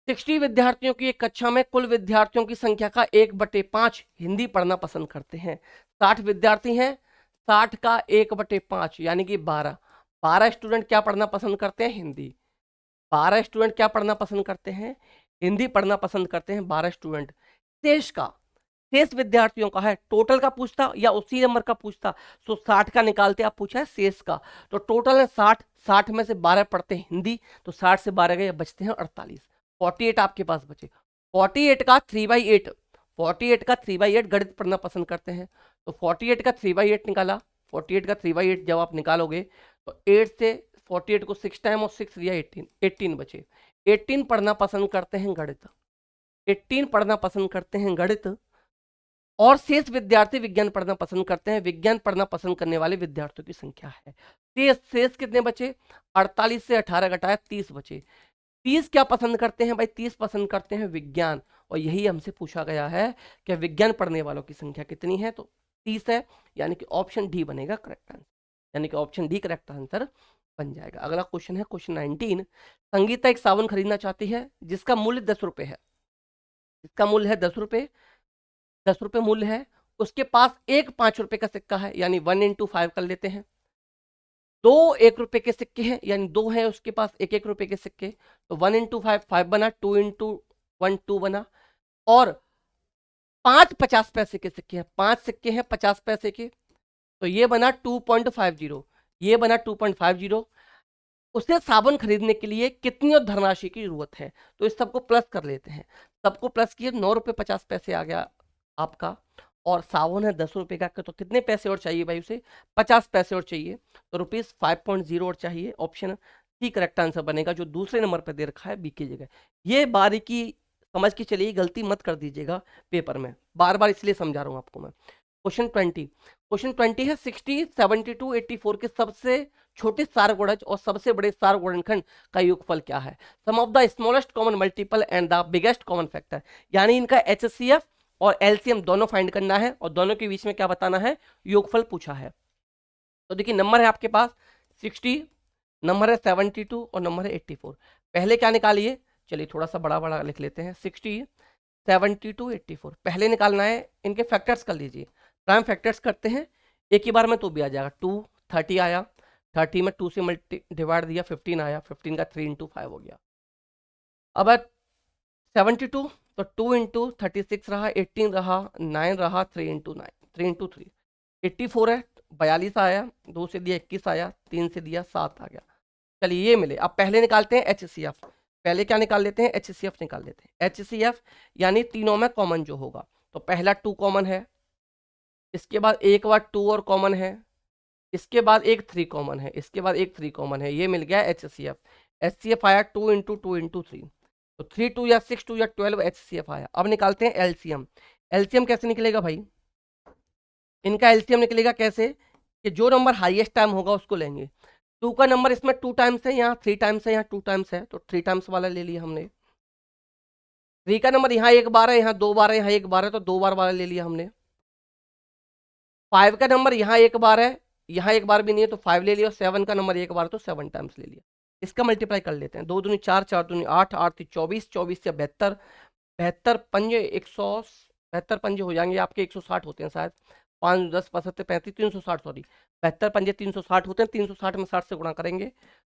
60 विद्यार्थियों की एक कक्षा में कुल विद्यार्थियों की संख्या का 1/5 हिंदी पढ़ना पसंद करते हैं। 60 विद्यार्थी हैं, 60 का 1/5 यानी कि 12 स्टूडेंट क्या पढ़ना पसंद करते हैं? हिंदी। 12 स्टूडेंट क्या पढ़ना पसंद करते हैं? हिंदी पढ़ना पसंद करते हैं 12 स्टूडेंट। शेष विद्यार्थियों का है, टोटल का पूछता या उसी नंबर का पूछता तो 60 का निकालते, आप पूछा है शेष का। तो टोटल है 60 में से 12 पढ़ते हैं हिंदी, तो 60 से 12 गए, बचते हैं 48। 48 आपके पास बचे। 48 का 3/8, 48 का 3/8 गणित पढ़ना पसंद करते हैं। तो 48 का 3/8 निकाला, 48 का 3/8 जब आप निकालोगे तो 8 से 48 को 6 टाइम और 6 दिया 18 बचे। 18 पढ़ना पसंद करते हैं गणित, 18 पढ़ना पसंद करते हैं गणित। और शेष विद्यार्थी विज्ञान पढ़ना पसंद करते हैं। विज्ञान पढ़ना पसंद करने वाले विद्यार्थियों की संख्या है। शेष कितने बचे? 48 से 18 घटाया 30 बचे। 30 क्या पसंद करते हैं भाई? 30 पसंद करते हैं विज्ञान। और यही हमसे पूछा गया है कि विज्ञान पढ़ने वालों की संख्या कितनी है, तो 30 है, यानी कि ऑप्शन डी बनेगा करेक्ट आंसर, यानी कि ऑप्शन डी करेक्ट आंसर बन जाएगा। अगला क्वेश्चन है क्वेश्चन 19। संगीता एक साबुन खरीदना चाहती है जिसका मूल्य 10 रुपए है, जिसका मूल्य है 10 रुपए, 10 रुपए मूल्य है। उसके पास एक 5 रुपए का सिक्का है, यानी 1 × 5 कर लेते हैं। दो 1 रुपए के सिक्के हैं, यानी दो है उसके पास 1 रुपए के सिक्के, तो 1 × 5 5 बना, 2 × 1 2 बना। और 5 50 पैसे के सिक्के हैं, 5 सिक्के हैं 50 पैसे के, तो ये बना 2.50, ये बना 2.50। उसे साबुन खरीदने के लिए कितनी धनराशि की जरूरत है? तो इस सबको प्लस कर लेते हैं। सबको प्लस किए, 9 रुपए 50 पैसे आ गया आपका, और साबुन है 10 रुपए का, तो कितने पैसे और चाहिए भाई? उसे 50 पैसे और चाहिए, तो ₹5.0 और चाहिए। ऑप्शन सी करेक्ट आंसर बनेगा, जो दूसरे नंबर पर दे रखा है बी की जगह। ये बारीकी समझ के चलिए, गलती मत कर दीजिएगा पेपर में, बार बार इसलिए समझा रहा हूं आपको मैं। क्वेश्चन 20 है 60, 72, 84 के सबसे छोटे सारगुणज और सबसे बड़े सारगुणनखंड का योगफल क्या है? Sum of the smallest common multiple and the biggest common factor, यानी इनका HCF और LCM दोनों फाइंड करना है और दोनों के बीच में क्या बताना है? योगफल पूछा है। तो देखिए नंबर है आपके पास 60, नंबर है 72 और नंबर है 84। पहले क्या निकालिए? चलिए थोड़ा सा बड़ा बड़ा लिख लेते हैं। 60, 72, 84 पहले निकालना है, इनके फैक्टर्स कर लीजिए। प्राइम फैक्टर्स करते हैं, एक ही बार में तो भी आ जाएगा। 2 30 आया, 30 में 2 से डिवाइड दिया, 15 आया, 15 का 3 × 5 हो गया। अब 72 तो 2 × 36 रहा, 18 रहा, 9 रहा, 3 × 9, 3 × 3 84 है, 42 आया, 2 से दिया 21 आया, 3 से दिया 7 आ गया। चलिए ये मिले। अब पहले निकालते हैं HCF। पहले क्या निकाल लेते हैं? HCF निकाल लेते हैं। HCF यानी तीनों में कॉमन जो होगा, तो पहला 2 कॉमन है, इसके बाद एक बार 2 और कॉमन है, इसके बाद एक 3 कॉमन है, इसके बाद एक 3 कॉमन है, ये मिल गया HCF। HCF आया 2 इंटू 2 इंटू 3, तो 3 2 या 6 2 या 12 HCF आया। अब निकालते हैं एलसीएम। एलसीएम कैसे निकलेगा भाई? इनका एलसीएम निकलेगा कैसे कि जो नंबर हाईएस्ट टाइम होगा उसको लेंगे। 2 का नंबर इसमें 2 टाइम्स है, यहाँ 3 टाइम्स है, यहाँ 2 टाइम्स है, तो 3 टाइम्स वाला ले लिया हमने। 3 का नंबर यहाँ एक बार है, यहाँ 2 बार है, यहाँ एक बार है, तो 2 बार वाला ले लिया हमने। 5 का नंबर यहाँ एक बार है, यहाँ एक बार भी नहीं है, तो 5 ले लिया। 7 का नंबर एक बार तो 7 टाइम्स ले लिया। इसका मल्टीप्लाई कर लेते हैं। 2 दूनी 4, 4 दूनी 8, 8 3 24, 24 से 72, 72 पंजे 100, 72 पंजे हो जाएंगे आपके 160 होते हैं शायद। 5 10 75 35 360, सॉरी 72 पंजे 360 होते हैं। 360 में 60 से गुणा करेंगे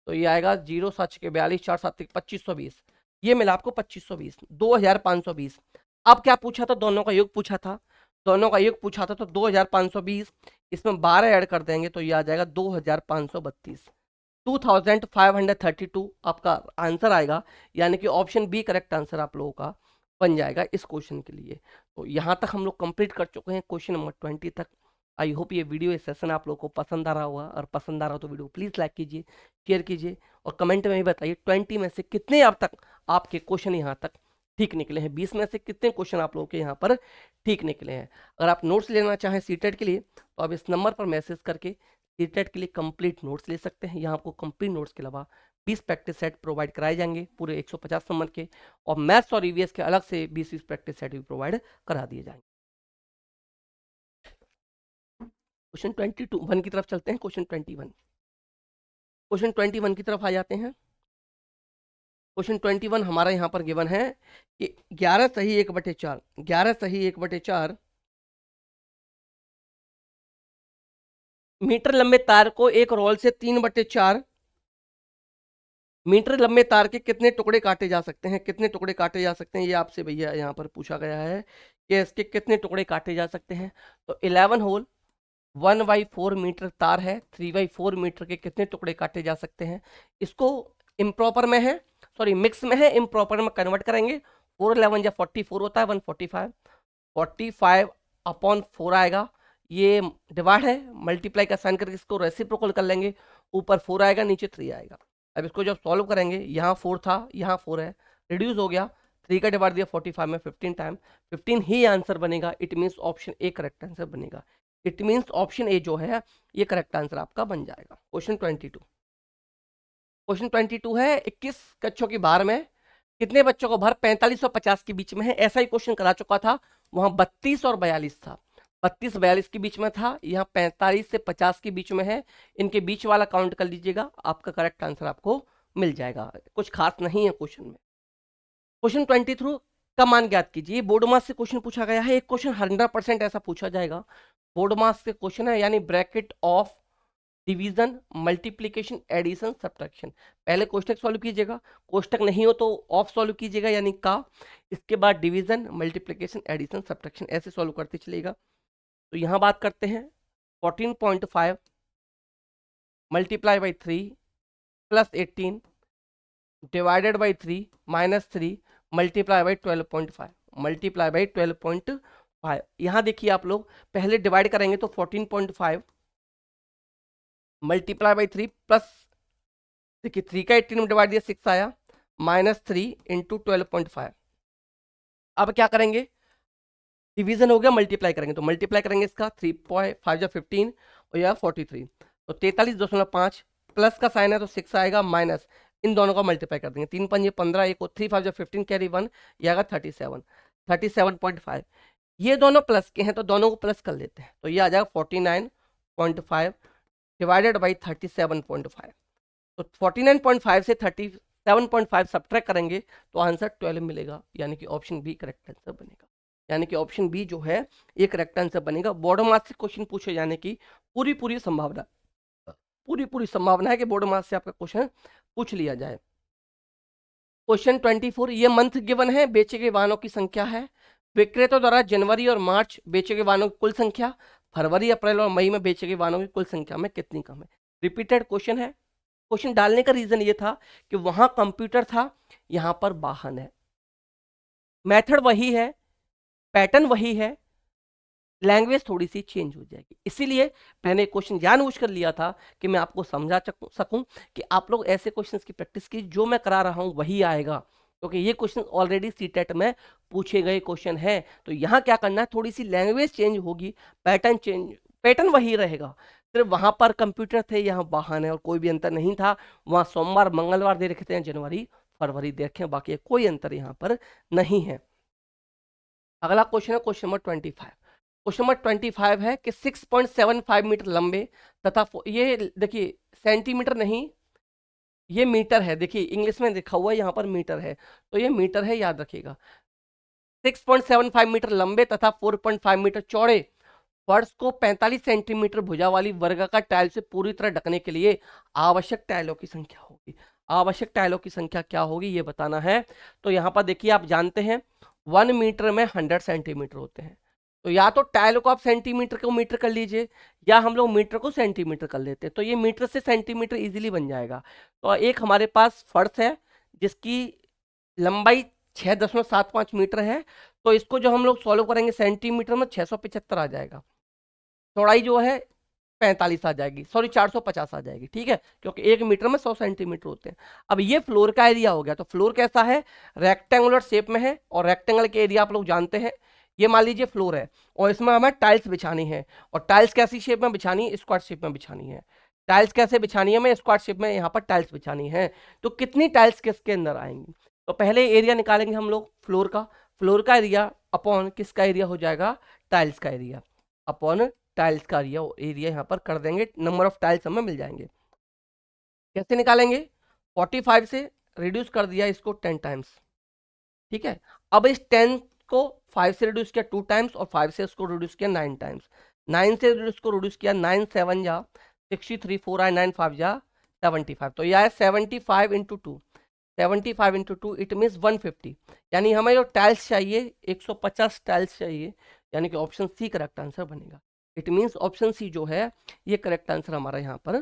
तो ये आएगा 0 7 के 42, 4 7 2520। ये मिला आपको 2520, 2520। अब क्या पूछा था? दोनों का योग पूछा था, दोनों का योग पूछा था, तो 2520 इसमें 12 ऐड कर देंगे तो ये आ जाएगा 2532, 2532 आपका आंसर आएगा। यानी कि ऑप्शन बी करेक्ट आंसर आप लोगों का बन जाएगा इस क्वेश्चन के लिए। तो यहाँ तक हम लोग कंप्लीट कर चुके हैं क्वेश्चन नंबर 20 तक। आई होप ये वीडियो, ये सेशन आप लोगों को पसंद आ रहा होगा, और पसंद आ रहा हो तो वीडियो प्लीज़ लाइक कीजिए, शेयर कीजिए, और कमेंट में भी बताइए 20 में से कितने अब तक आपके क्वेश्चन यहाँ तक ठीक निकले हैं, 20 में से कितने क्वेश्चन आप लोगों के यहाँ पर ठीक निकले हैं। अगर आप नोट्स लेना चाहें सीटेट के लिए तो आप इस नंबर पर मैसेज करके सीटेट के लिए कंप्लीट नोट्स ले सकते हैं। यहाँ आपको कंप्लीट नोट्स के अलावा 20 प्रैक्टिस सेट प्रोवाइड कराए जाएंगे पूरे 150 नंबर के, और मैथ्स और ईवीएस के अलग से 20 प्रैक्टिस सेट भी प्रोवाइड करा दिए जाएंगे। क्वेश्चन 21 की तरफ चलते हैं। क्वेश्चन 21 की तरफ आ जाते हैं। क्वेश्चन 21 हमारा यहाँ पर गिवन है कि 11 सही 1/4, 11 सही 1/4 मीटर लंबे तार को एक रोल से 3/4 मीटर लंबे तार के कितने टुकड़े काटे जा सकते हैं, कितने टुकड़े काटे जा सकते हैं, ये आपसे भैया यहाँ पर पूछा गया है कि इसके कितने टुकड़े काटे जा सकते हैं। तो 11 होल 1/4 मीटर तार है, 3/4 मीटर के कितने टुकड़े काटे जा सकते हैं। इसको इम्प्रॉपर में है, सॉरी मिक्स में है, इम्प्रॉपर में कन्वर्ट करेंगे। 4 11 या 44 होता है, 145, 45 अपॉन 4 आएगा। ये डिवाइड है, मल्टीप्लाई का साइन करके इसको रेसिप्रोकल कर लेंगे, ऊपर 4 आएगा, नीचे 3 आएगा। अब इसको जब सॉल्व करेंगे, यहाँ 4 था, यहाँ 4 है, रिड्यूस हो गया, 3 का डिवाइड दिया 45 में 15 टाइम, 15 ही आंसर बनेगा। It means option A correct answer बनेगा। इट मीन्स ऑप्शन ए जो है ये करेक्ट आंसर आपका बन जाएगा। क्वेश्चन 22, क्वेश्चन 22 है 21 कक्षों की बार में कितने बच्चों को भर 45 और 50 के बीच में है। ऐसा ही क्वेश्चन करा चुका था, वहां 32 और 42 था, 32 42 के बीच में था, यहाँ 45 से 50 के बीच में है। इनके बीच वाला काउंट कर लीजिएगा, आपका करेक्ट आंसर आपको मिल जाएगा। कुछ खास नहीं है क्वेश्चन में। क्वेश्चन 23 का मान ज्ञात कीजिए। बोर्ड मास से क्वेश्चन पूछा गया है। एक क्वेश्चन 100% ऐसा पूछा जाएगा, बोर्ड मास से क्वेश्चन है, यानी bracket of division, multiplication, addition, subtraction. पहले कोष्टक सॉल्व कीजिएगा, कोष्टक नहीं हो तो ऑफ सॉल्व कीजिएगा यानी का, इसके बाद डिवीजन, मल्टीप्लीकेशन, एडिशन, सब्ट्रैक्शन ऐसे सॉल्व करते चलिएगा। तो यहाँ बात करते हैं 14.5 multiply by 3 plus 18 divided by 3 minus 3 multiply by 12.5, multiply by 12.5। यहाँ देखिए आप लोग पहले डिवाइड करेंगे तो 14.5 मल्टीप्लाई बाई 3 प्लस, देखिए 3 का 18 में डिवाइड दिया 6 आया, माइनस 3 इंटू 12.5। अब क्या करेंगे, डिवीजन हो गया, मल्टीप्लाई करेंगे तो मल्टीप्लाई करेंगे इसका 3.5 15 और यह 43, तो 43.5 प्लस का साइन है तो 6 आएगा, माइनस इन दोनों का मल्टीप्लाई कर देंगे, 3 5 15, एक 3 5 15 कैरी 1, यह आएगा 37, 37.5। ये दोनों प्लस के हैं तो दोनों को प्लस कर लेते हैं, तो ये आ जाएगा 49.5 डिवाइडेड बाई 37.5। तो 49.5 से 37.5 सब्ट्रैक्ट करेंगे तो आंसर 12 मिलेगा, यानी कि ऑप्शन बी करेक्ट आंसर बनेगा। यानी कि ऑप्शन बी जो है ये करेक्ट आंसर बनेगा। बोर्ड मार्क्स से क्वेश्चन पूछे जाने की पूरी संभावना, पूरी संभावना है कि बोर्ड मार्क्स से आपका क्वेश्चन पूछ लिया जाए। क्वेश्चन 24, ये मंथ गिवन है, बेचे गए वाहनों की संख्या है। विक्रेताओं द्वारा जनवरी और मार्च बेचे गए वाहनों की कुल संख्या फरवरी अप्रैल और मई में बेचे गए वाहनों की कुल संख्या में कितनी कम है। रिपीटेड क्वेश्चन है। क्वेश्चन डालने का रीजन ये था कि वहां कंप्यूटर था, यहां पर वाहन है, मेथड वही है, पैटर्न वही है, लैंग्वेज थोड़ी सी चेंज हो जाएगी। इसीलिए मैंने क्वेश्चन जानबूझ कर लिया था कि मैं आपको समझा सकूं कि आप लोग ऐसे क्वेश्चंस की प्रैक्टिस की, जो मैं करा रहा हूं वही आएगा, क्योंकि ये क्वेश्चन ऑलरेडी सीटेट में पूछे गए क्वेश्चन है। तो यहाँ क्या करना है, थोड़ी सी लैंग्वेज चेंज होगी, पैटर्न वही रहेगा, सिर्फ वहां पर कंप्यूटर थे, यहाँ वाहन है, और कोई भी अंतर नहीं था। वहां सोमवार मंगलवार दे रखे थे, जनवरी फरवरी दे रखे हैं, बाकी कोई अंतर यहाँ पर नहीं है। अगला क्वेश्चन है क्वेश्चन नंबर 25। क्वेश्चन नंबर 25 है कि 6.75 मीटर लंबे तथा ये देखिए सेंटीमीटर नहीं, ये मीटर है। देखिए इंग्लिश में लिखा हुआ है, यहाँ पर मीटर है, तो ये मीटर है, याद रखिएगा। 6.75 मीटर लंबे तथा 4.5 मीटर चौड़े फर्श को 45 सेंटीमीटर भुजा वाली वर्गाकार टाइल से पूरी तरह ढकने के लिए आवश्यक टाइलों की संख्या होगी। आवश्यक टाइलों की संख्या क्या होगी ये बताना है। तो यहाँ पर देखिए, आप जानते हैं 1 मीटर में 100 सेंटीमीटर होते हैं, तो या तो टाइल को आप सेंटीमीटर को मीटर कर लीजिए, या हम लोग मीटर को सेंटीमीटर कर लेते हैं, तो ये मीटर से सेंटीमीटर इजीली बन जाएगा। तो एक हमारे पास फर्श है जिसकी लंबाई 6.75 मीटर है, तो इसको जो हम लोग सॉल्व करेंगे सेंटीमीटर में 675 आ जाएगा, चौड़ाई जो है 45 आ जाएगी, सॉरी 450 आ जाएगी, ठीक है, क्योंकि 1 मीटर में 100 सेंटीमीटर होते हैं। अब ये फ्लोर का एरिया हो गया, तो फ्लोर कैसा है, रेक्टेंगुलर शेप में है, और रेक्टेंगल के एरिया आप लोग जानते हैं। ये मान लीजिए फ्लोर है, और इसमें हमें टाइल्स बिछानी है, और टाइल्स कैसी शेप में बिछानी है, स्क्वायर शेप में बिछानी है। टाइल्स कैसे बिछानी है, मैं स्क्वायर शेप में यहाँ पर टाइल्स बिछानी है। तो कितनी टाइल्स किसके अंदर आएंगी, तो पहले एरिया निकालेंगे हम लोग फ्लोर का। फ्लोर का एरिया अपॉन किसका एरिया हो जाएगा, टाइल्स का एरिया, अपॉन टाइल्स का एरिया यहाँ पर कर देंगे, नंबर ऑफ टाइल्स हमें मिल जाएंगे। कैसे निकालेंगे, 45 से रिड्यूस कर दिया इसको 10 टाइम्स, ठीक है। अब इस 10 को 5 से रिड्यूस किया 2 टाइम्स, और 5 से इसको रिड्यूस किया 9 टाइम्स। 9 से इसको रिड्यूस किया 9 7 जा 63, 4 आए 9 5 जा 75, तो यह है 75 इंटू 2, 75 इंटू 2 इट मीन्स 150, यानी हमें जो टाइल्स चाहिए 150 टाइल्स चाहिए, यानी कि ऑप्शन सी करेक्ट आंसर बनेगा। इट मीन्स ऑप्शन सी जो है ये करेक्ट आंसर हमारा यहाँ पर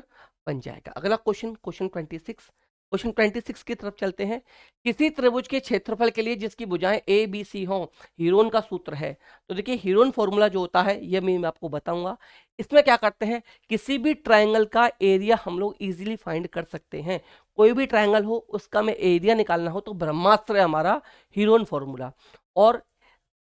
बन जाएगा। अगला क्वेश्चन, क्वेश्चन 26। क्वेश्चन 26 की तरफ चलते हैं। किसी त्रिभुज के क्षेत्रफल के लिए जिसकी भुजाएं ए बी सी हों, हीरोन का सूत्र है। तो देखिए हीरोन फॉर्मूला जो होता है ये मैं आपको बताऊंगा। इसमें क्या करते हैं, किसी भी ट्राइंगल का एरिया हम लोग इजीली फाइंड कर सकते हैं। कोई भी ट्राइंगल हो उसका में एरिया निकालना हो तो ब्रह्मास्त्र है हमारा हीरोन फॉर्मूला। और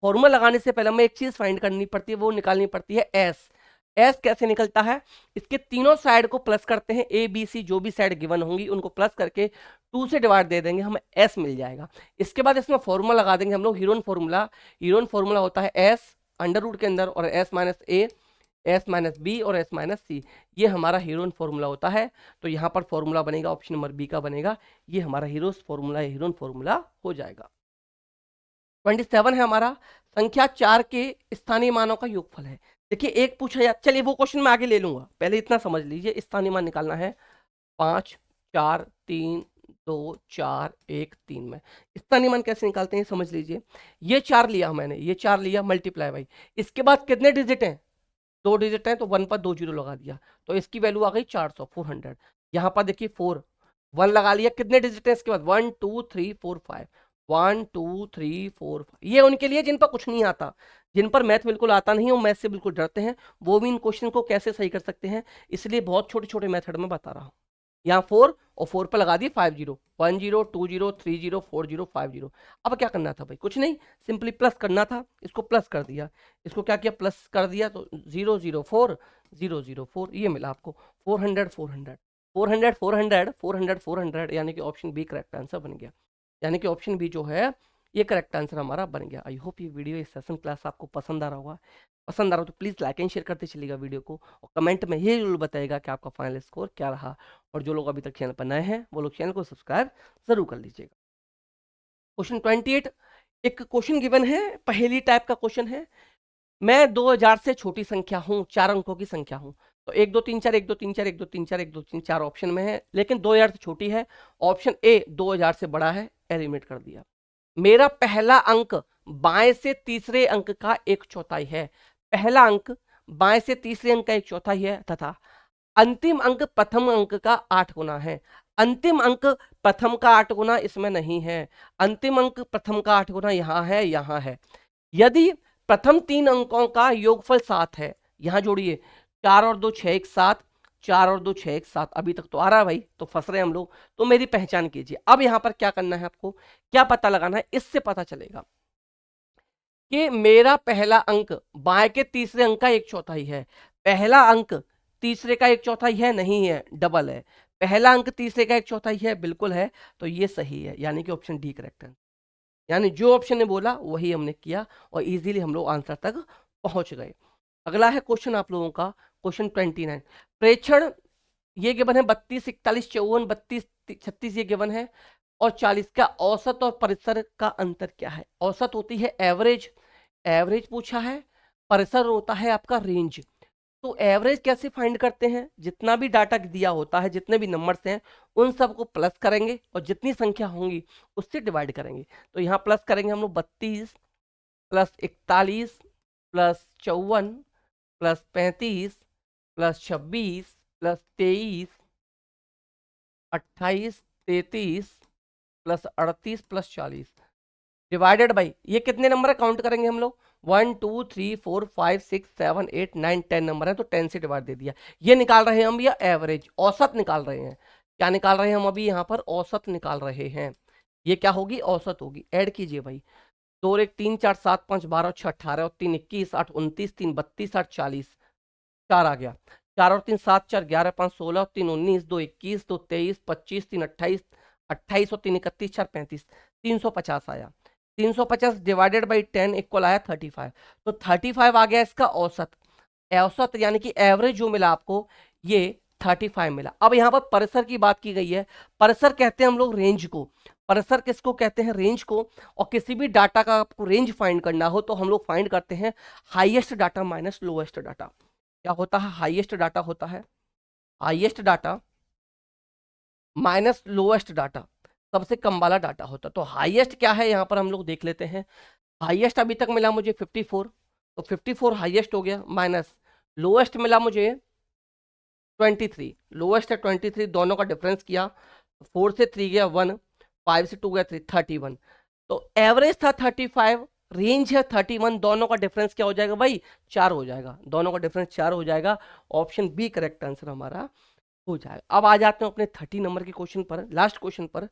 फॉर्मूला लगाने से पहले हमें एक चीज फाइंड करनी पड़ती है, वो निकालनी पड़ती है एस। एस कैसे निकलता है, इसके तीनों साइड को प्लस करते हैं, ए बी सी जो भी साइड गिवन होंगी उनको प्लस करके 2 से डिवाइड दे देंगे, हमें एस मिल जाएगा। इसके बाद इसमें फॉर्मूला लगा देंगे हम लोग हीरोन फॉर्मूला। हीरोन फॉर्मूला होता है एस अंडर रूट के अंदर, और एस माइनस ए, एस माइनस बी और एस माइनस सी, ये हमारा हीरोन फॉर्मूला होता है। तो यहाँ पर फॉर्मूला बनेगा ऑप्शन नंबर बी का बनेगा, ये हमारा हीरोस फॉर्मूला हीरोन फॉर्मूला हो जाएगा। 27 है हमारा, संख्या 4 के स्थानीय मानों का योगफल है। देखिए एक पूछा या, चलिए वो क्वेश्चन मैं आगे ले लूंगा, पहले इतना समझ लीजिए। स्थानीय मान निकालना है 5 4 3 2 4 1 3 में। स्थानीय मान कैसे निकालते हैं समझ लीजिए। ये 4 लिया मैंने, ये 4 लिया मल्टीप्लाई बाई, इसके बाद कितने डिजिट हैं, 2 डिजिट हैं, तो 1 पर 2 जीरो लगा दिया, तो इसकी वैल्यू आ गई 400 400। यहाँ पर देखिए 4 1 लगा लिया, कितने डिजिट हैं इसके बाद 1 2 3 4 5, 1 2 3 4 5। ये उनके लिए जिन पर कुछ नहीं आता, जिन पर मैथ बिल्कुल आता नहीं है, वो मैथ से बिल्कुल डरते हैं, वो भी इन क्वेश्चन को कैसे सही कर सकते हैं, इसलिए बहुत छोटे छोटे मेथड में बता रहा हूँ। यहाँ 4 और 4 पर लगा दिए 5 0, 1 0 2 0 3 0 4 0 5 0। अब क्या करना था भाई, कुछ नहीं, सिंपली प्लस करना था, इसको प्लस कर दिया, इसको क्या किया प्लस कर दिया, तो 0 0 4 0 0 4, ये मिला आपको 400 400 400 400 400 400, यानी कि ऑप्शन बी करेक्ट आंसर बन गया। यानी कि ऑप्शन बी जो है ये करेक्ट आंसर हमारा बन गया। आई होप ये वीडियो, ये सेशन क्लास आपको पसंद आ रहा होगा। पसंद आ रहा हो तो प्लीज़ लाइक एंड शेयर करते चलिएगा वीडियो को, और कमेंट में ये जरूर बताइएगा कि आपका फाइनल स्कोर क्या रहा। और जो लोग अभी तक चैनल पर नए हैं वो लोग चैनल को सब्सक्राइब जरूर कर लीजिएगा। क्वेश्चन 28, एक क्वेश्चन गिवन है, पहेली टाइप का क्वेश्चन है। मैं 2000 से छोटी संख्या हूँ, 4 अंकों की संख्या हूँ। तो 1 2 3 4 1 2 3 4 1 2 3 4 1 2 3 4 ऑप्शन में है, लेकिन 2000 से छोटी है। ऑप्शन ए 2000 से बड़ा है, एलिमिनेट कर दिया। मेरा पहला अंक बाएं से तीसरे अंक का 1/4 है। पहला अंक बाएं से तीसरे अंक का 1/4 है, तथा अंतिम अंक प्रथम अंक का 8 गुना है। अंतिम अंक प्रथम का 8 गुना इसमें नहीं है, अंतिम अंक प्रथम का 8 गुना यहाँ है, यहाँ है। यदि प्रथम 3 अंकों का योगफल 7 है, यहां जोड़िए 4 और 2 6 1 7, 4 और 2 6 1 7, अभी तक तो आ रहा है भाई, तो फंस रहे हम लोग। तो मेरी पहचान कीजिए। अब यहां पर क्या करना है आपको, क्या पता लगाना है, इससे पता चलेगा कि मेरा पहला अंक बाएं के तीसरे अंक का 1/4 है। पहला अंक तीसरे का 1/4 है, नहीं है, डबल है। पहला अंक तीसरे का 1/4 है, बिल्कुल है। तो ये सही है, यानी कि ऑप्शन डी करेक्ट है। यानी जो ऑप्शन ने बोला वही हमने किया और इजीली हम लोग आंसर तक पहुंच गए। अगला है क्वेश्चन आप लोगों का, क्वेश्चन 29। प्रेक्षण ये गिवन है 32 41 54 32 36, ये गिवन है, और 40 का औसत और परिसर का अंतर क्या है। औसत होती है एवरेज, एवरेज पूछा है, परिसर होता है आपका रेंज। तो एवरेज कैसे फाइंड करते हैं, जितना भी डाटा दिया होता है, जितने भी नंबर्स हैं, उन सबको प्लस करेंगे और जितनी संख्या होंगी उससे डिवाइड करेंगे। तो यहाँ प्लस करेंगे हम लोग 32 plus 41 plus 54 plus 35 plus 26 plus 23 28 33 plus 38 plus 40 divided by, ये कितने नंबर है काउंट करेंगे हम लोग, 1 2 3 4 5 6 7 8 9 10 नंबर है, तो 10 से डिवाइड दे दिया। ये निकाल रहे हैं हम, या एवरेज औसत निकाल रहे हैं। क्या निकाल रहे हैं हम अभी यहाँ पर, औसत निकाल रहे हैं। ये क्या होगी, औसत होगी। ऐड कीजिए भाई, 2 और 1 3 4 7 5 12 6 18 और 3 21 8 29 3 32 8 40, 4 आ गया। 4 और 3 7 4 11 5 16 और 3 19 2 21 2 23 25 3 28 28 और 3 31 4 35, 350 आया। 350 डिवाइडेड बाई 10 इक्वल आया 35। तो 35 आ गया इसका औसत। औसत यानी कि एवरेज जो मिला आपको, ये 35 मिला। अब यहाँ पर परिसर की बात की गई है। परिसर कहते हैं हम लोग रेंज को। परिसर किसको कहते हैं, रेंज को। और किसी भी डाटा का आपको रेंज फाइंड करना हो तो हम लोग फाइंड करते हैं highest data minus lowest data. क्या होता है, हाईएस्ट डाटा होता है, highest data minus lowest data, सबसे कम वाला डाटा होता है। तो हाईएस्ट क्या है यहाँ पर हम लोग देख लेते हैं। हाईएस्ट अभी तक मिला मुझे 54, तो 54 हाईएस्ट हो गया, माइनस लोएस्ट मिला मुझे 23, लोएस्ट है 23, दोनों का डिफरेंस किया, 4 से 3 गया 1, 5 से 2 गया 3, 31। तो एवरेज था 35, रेंज है 31, दोनों का डिफरेंस क्या हो जाएगा भाई, 4 हो जाएगा। दोनों का डिफरेंस 4 हो जाएगा। ऑप्शन बी करेक्ट आंसर हमारा हो जाएगा। अब आ जाते हैं अपने 30 नंबर के क्वेश्चन पर, लास्ट क्वेश्चन पर।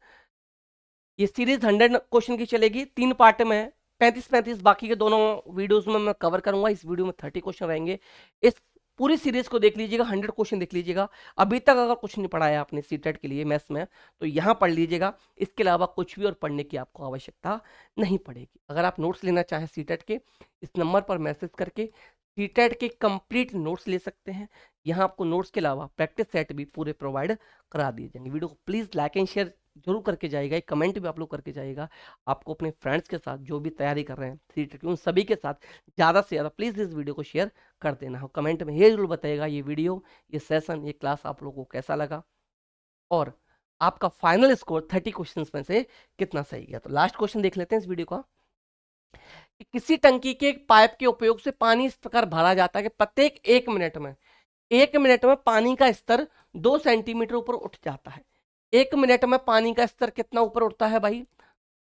ये सीरीज 100 क्वेश्चन की चलेगी, 3 पार्ट में 35-35, बाकी के दोनों वीडियोस में मैं कवर करूंगा। इस वीडियो में 30 क्वेश्चन रहेंगे। इस पूरी सीरीज को देख लीजिएगा, 100 क्वेश्चन देख लीजिएगा। अभी तक अगर कुछ नहीं पढ़ा है आपने सीटेट के लिए मैथ्स में, तो यहाँ पढ़ लीजिएगा। इसके अलावा कुछ भी और पढ़ने की आपको आवश्यकता नहीं पड़ेगी। अगर आप नोट्स लेना चाहें सीटेट के, इस नंबर पर मैसेज करके सीटेट के कंप्लीट नोट्स ले सकते हैं। यहाँ आपको नोट्स के अलावा प्रैक्टिस सेट भी पूरे प्रोवाइड करा दिए जाएंगे। वीडियो को प्लीज़ लाइक एंड शेयर जरूर करके जाइएगा, एक कमेंट भी आप लोग करके जाइएगा। आपको अपने फ्रेंड्स के साथ जो भी तैयारी कर रहे हैं सीटेट की, उन सभी के साथ ज़्यादा से ज़्यादा प्लीज़ इस वीडियो को शेयर कर देना हो। कमेंट में ये जरूर बताइएगा ये वीडियो, ये सेशन, ये क्लास आप लोगों को कैसा लगा और आपका फाइनल स्कोर 30 क्वेश्चन में से कितना सही गया। तो लास्ट क्वेश्चन देख लेते हैं इस वीडियो का। कि किसी टंकी के एक पाइप के उपयोग से पानी इस प्रकार भरा जाता है कि प्रत्येक 1 मिनट में पानी का स्तर 2 सेंटीमीटर ऊपर उठ जाता है। 1 मिनट में पानी का स्तर कितना ऊपर उठता है भाई,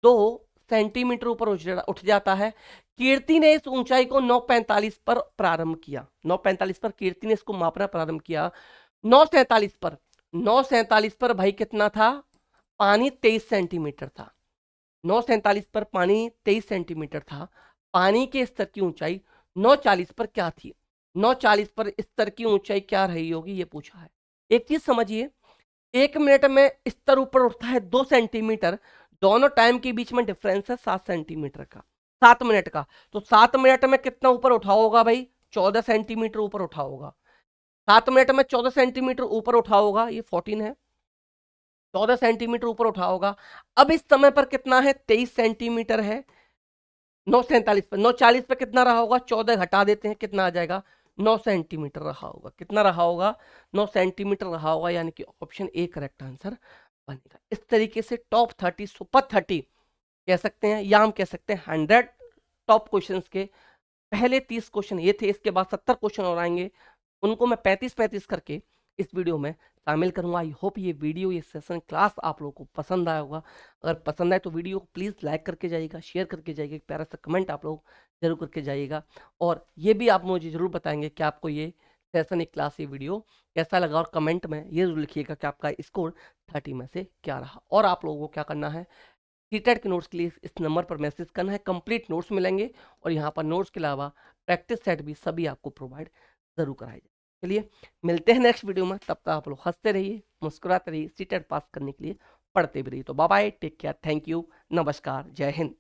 2 सेंटीमीटर ऊपर उठ जाता है। कीर्ति ने इस ऊंचाई को 9:45 पर प्रारंभ किया। 9:45 पर कीर्ति ने इसको मापना प्रारंभ किया। 9:47 पर भाई कितना था, पानी 23 सेंटीमीटर था। 9:47 पर पानी 23 सेंटीमीटर था। पानी के स्तर की ऊंचाई 9:40 पर क्या थी, 9:40 पर स्तर की ऊंचाई क्या रही होगी, ये पूछा है। एक चीज समझिए, 1 मिनट में स्तर ऊपर उठता है 2 सेंटीमीटर, दोनों टाइम के बीच में डिफरेंस है 7 सेंटीमीटर का, 7 मिनट का। तो 7 मिनट में कितना ऊपर उठा होगा भाई, 14 सेंटीमीटर ऊपर उठा होगा। 7 मिनट में 14 सेंटीमीटर ऊपर उठा होगा, ये 14 है, 14 सेंटीमीटर ऊपर उठा होगा। अब इस समय पर कितना है, 23 सेंटीमीटर है। 9:47 पर, 9:40 पर कितना रहा होगा, 14 घटा देते हैं, कितना आ जाएगा, 9 सेंटीमीटर रहा होगा। कितना रहा होगा, 9 सेंटीमीटर रहा होगा, यानी कि ऑप्शन ए करेक्ट आंसर बनेगा। इस तरीके से टॉप 30 सुपर 30 कह सकते हैं, या हम कह सकते हैं 100 टॉप क्वेश्चंस के पहले 30 क्वेश्चन ये थे। इसके बाद 70 क्वेश्चन और आएंगे, उनको मैं 35-35 करके इस वीडियो में शामिल करूँगा। आई होप ये वीडियो, ये सेशन क्लास आप लोगों को पसंद आया होगा। अगर पसंद आए तो वीडियो को प्लीज़ लाइक करके जाइएगा, शेयर करके जाइएगा, एक प्यारा सा कमेंट आप लोग ज़रूर करके जाइएगा। और ये भी आप मुझे ज़रूर बताएँगे कि आपको ये सेशन, ये क्लास, ये वीडियो कैसा लगा, और कमेंट में ये ज़रूर लिखिएगा कि आपका स्कोर 30 में से क्या रहा। और आप लोगों को क्या करना है, सीटेट के नोट्स के लिए इस नंबर पर मैसेज करना है, कंप्लीट नोट्स मिलेंगे और यहाँ पर नोट्स के अलावा प्रैक्टिस सेट भी सभी आपको प्रोवाइड ज़रूर कराए जाए। चलिए मिलते हैं नेक्स्ट वीडियो में, तब तक आप लोग हंसते रहिए, मुस्कुराते रहिए, सीटेट पास करने के लिए पढ़ते भी रहिए। तो bye bye, take care, thank you, नमस्कार, जय हिंद।